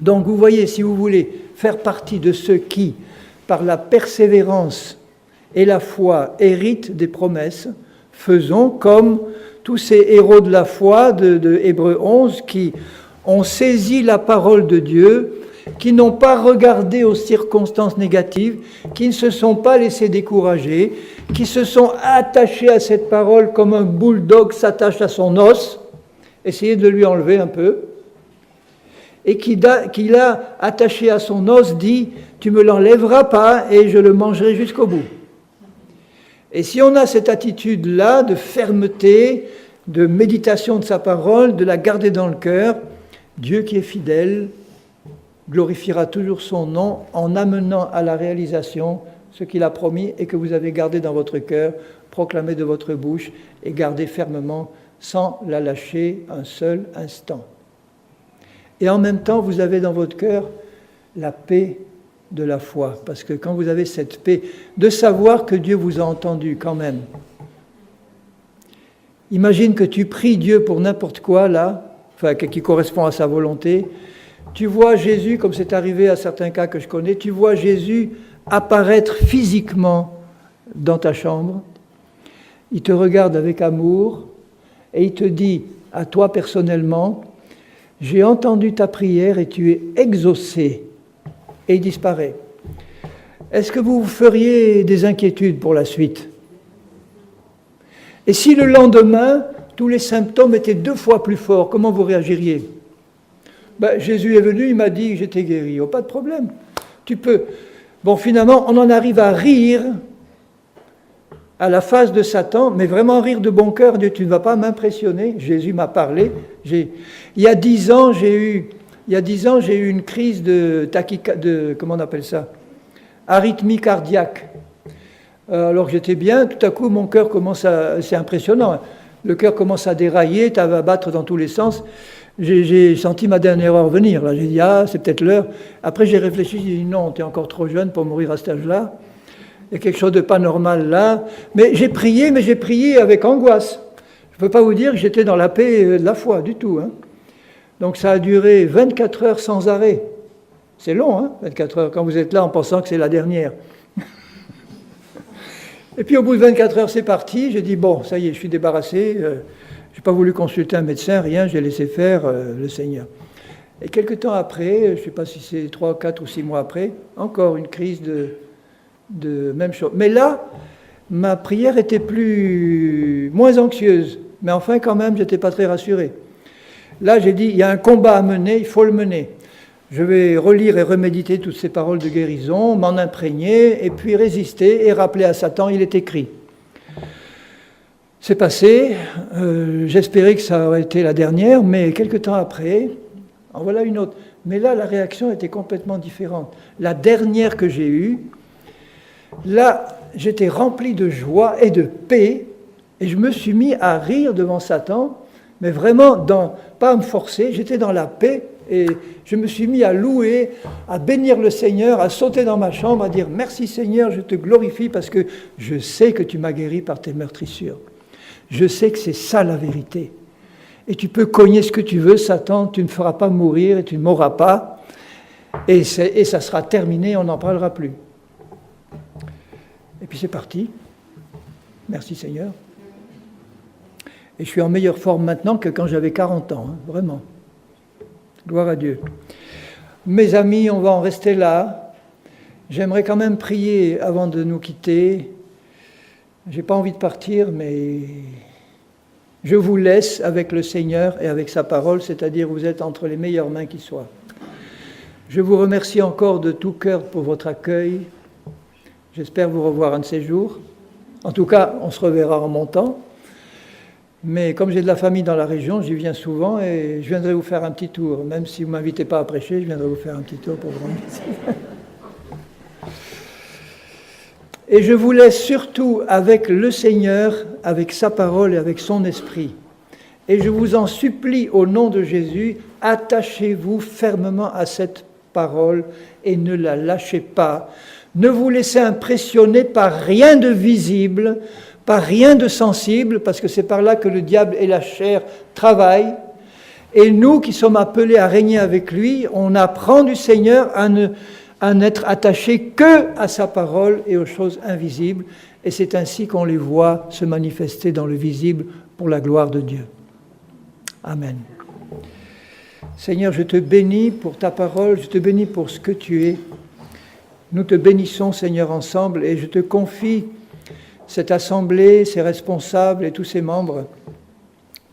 Donc vous voyez, si vous voulez faire partie de ceux qui, par la persévérance et la foi, héritent des promesses, faisons comme tous ces héros de la foi de Hébreux 11 qui ont saisi la parole de Dieu, qui n'ont pas regardé aux circonstances négatives, qui ne se sont pas laissés décourager, qui se sont attachés à cette parole comme un bulldog s'attache à son os, essayer de lui enlever un peu, et qui l'a attaché à son os, dit « Tu ne me l'enlèveras pas et je le mangerai jusqu'au bout. » Et si on a cette attitude-là de fermeté, de méditation de sa parole, de la garder dans le cœur, Dieu qui est fidèle glorifiera toujours son nom en amenant à la réalisation ce qu'il a promis et que vous avez gardé dans votre cœur, proclamé de votre bouche et gardé fermement sans la lâcher un seul instant. Et en même temps, vous avez dans votre cœur la paix de la foi, parce que quand vous avez cette paix, de savoir que Dieu vous a entendu quand même. Imagine que tu pries Dieu pour n'importe quoi, là, enfin, qui correspond à sa volonté. Tu vois Jésus, comme c'est arrivé à certains cas que je connais, tu vois Jésus apparaître physiquement dans ta chambre. Il te regarde avec amour, et il te dit à toi personnellement, j'ai entendu ta prière et tu es exaucé. Et il disparaît. Est-ce que vous feriez des inquiétudes pour la suite? Et si le lendemain, tous les symptômes étaient 2 fois plus forts, comment vous réagiriez? Jésus est venu, il m'a dit que j'étais guéri. Oh, pas de problème. Tu peux. Bon, finalement, on en arrive à rire à la face de Satan, mais vraiment rire de bon cœur. Dieu, tu ne vas pas m'impressionner. Jésus m'a parlé. Il y a 10 ans, j'ai eu une crise de comment on appelle ça? Arythmie cardiaque. Alors que j'étais bien, tout à coup, mon cœur c'est impressionnant. Le cœur commence à dérailler, à battre dans tous les sens. J'ai senti ma dernière heure venir. Là, j'ai dit, c'est peut-être l'heure. Après, j'ai réfléchi, j'ai dit, non, tu es encore trop jeune pour mourir à cet âge-là. Il y a quelque chose de pas normal là. Mais j'ai prié avec angoisse. Je ne peux pas vous dire que j'étais dans la paix de la foi, du tout. Hein. Donc ça a duré 24 heures sans arrêt. C'est long, hein, 24 heures, quand vous êtes là en pensant que c'est la dernière. Et puis au bout de 24 heures, c'est parti. J'ai dit, bon, ça y est, je suis débarrassé. Je n'ai pas voulu consulter un médecin, rien, j'ai laissé faire le Seigneur. Et quelque temps après, je ne sais pas si c'est 3, 4 ou 6 mois après, encore une crise de même chose. Mais là, ma prière était moins anxieuse, mais enfin quand même, je n'étais pas très rassuré. Là, j'ai dit, il y a un combat à mener, il faut le mener. Je vais relire et reméditer toutes ces paroles de guérison, m'en imprégner, et puis résister et rappeler à Satan, il est écrit. C'est passé, j'espérais que ça aurait été la dernière, mais quelques temps après, en voilà une autre. Mais là, la réaction était complètement différente. La dernière que j'ai eue, là, j'étais rempli de joie et de paix, et je me suis mis à rire devant Satan, mais vraiment, pas à me forcer, j'étais dans la paix, et je me suis mis à louer, à bénir le Seigneur, à sauter dans ma chambre, à dire « Merci Seigneur, je te glorifie parce que je sais que tu m'as guéri par tes meurtrissures. Je sais que c'est ça la vérité. Et tu peux cogner ce que tu veux, Satan, tu ne feras pas mourir et tu ne mourras pas. Et ça sera terminé, on n'en parlera plus. » Et puis c'est parti. Merci Seigneur. Et je suis en meilleure forme maintenant que quand j'avais 40 ans, hein, vraiment. Gloire à Dieu. Mes amis, on va en rester là. J'aimerais quand même prier avant de nous quitter. Je n'ai pas envie de partir, mais je vous laisse avec le Seigneur et avec sa parole, c'est-à-dire vous êtes entre les meilleures mains qui soient. Je vous remercie encore de tout cœur pour votre accueil. J'espère vous revoir un de ces jours. En tout cas, on se reverra en montant. Mais comme j'ai de la famille dans la région, j'y viens souvent et je viendrai vous faire un petit tour. Même si vous ne m'invitez pas à prêcher, je viendrai vous faire un petit tour pour vous remercier. Et je vous laisse surtout avec le Seigneur, avec sa parole et avec son esprit. Et je vous en supplie, au nom de Jésus, attachez-vous fermement à cette parole et ne la lâchez pas. Ne vous laissez impressionner par rien de visible, par rien de sensible, parce que c'est par là que le diable et la chair travaillent. Et nous qui sommes appelés à régner avec lui, on apprend du Seigneur à n'être attachés que à sa parole et aux choses invisibles. Et c'est ainsi qu'on les voit se manifester dans le visible pour la gloire de Dieu. Amen. Seigneur, je te bénis pour ta parole, je te bénis pour ce que tu es. Nous te bénissons, Seigneur, ensemble, et je te confie cette assemblée, ses responsables et tous ses membres.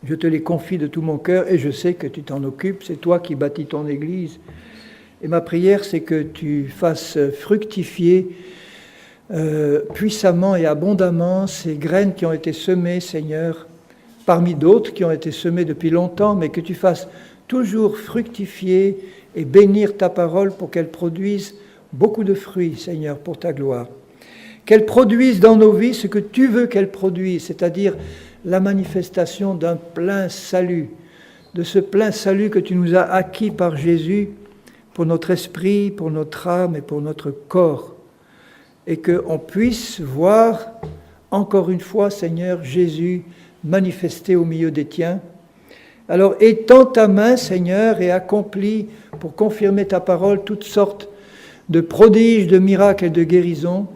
Je te les confie de tout mon cœur et je sais que tu t'en occupes. C'est toi qui bâtis ton Église. Et ma prière, c'est que tu fasses fructifier puissamment et abondamment ces graines qui ont été semées, Seigneur, parmi d'autres qui ont été semées depuis longtemps, mais que tu fasses toujours fructifier et bénir ta parole pour qu'elle produise beaucoup de fruits, Seigneur, pour ta gloire. Qu'elle produise dans nos vies ce que tu veux qu'elle produise, c'est-à-dire la manifestation d'un plein salut, de ce plein salut que tu nous as acquis par Jésus pour notre esprit, pour notre âme et pour notre corps. Et qu'on puisse voir encore une fois, Seigneur, Jésus manifesté au milieu des tiens. Alors étends ta main, Seigneur, et accomplis pour confirmer ta parole toutes sortes de prodiges, de miracles et de guérisons,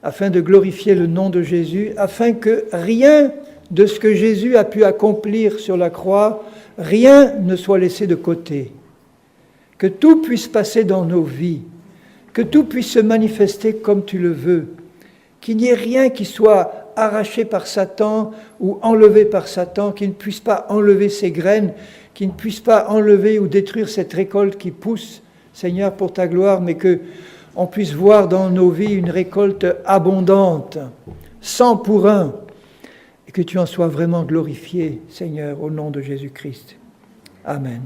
afin de glorifier le nom de Jésus, afin que rien de ce que Jésus a pu accomplir sur la croix, rien ne soit laissé de côté. Que tout puisse passer dans nos vies, que tout puisse se manifester comme tu le veux, qu'il n'y ait rien qui soit arraché par Satan ou enlevé par Satan, qui ne puisse pas enlever ces graines, qui ne puisse pas enlever ou détruire cette récolte qui pousse, Seigneur, pour ta gloire, mais que on puisse voir dans nos vies une récolte abondante, 100 pour 1, et que tu en sois vraiment glorifié, Seigneur, au nom de Jésus-Christ. Amen.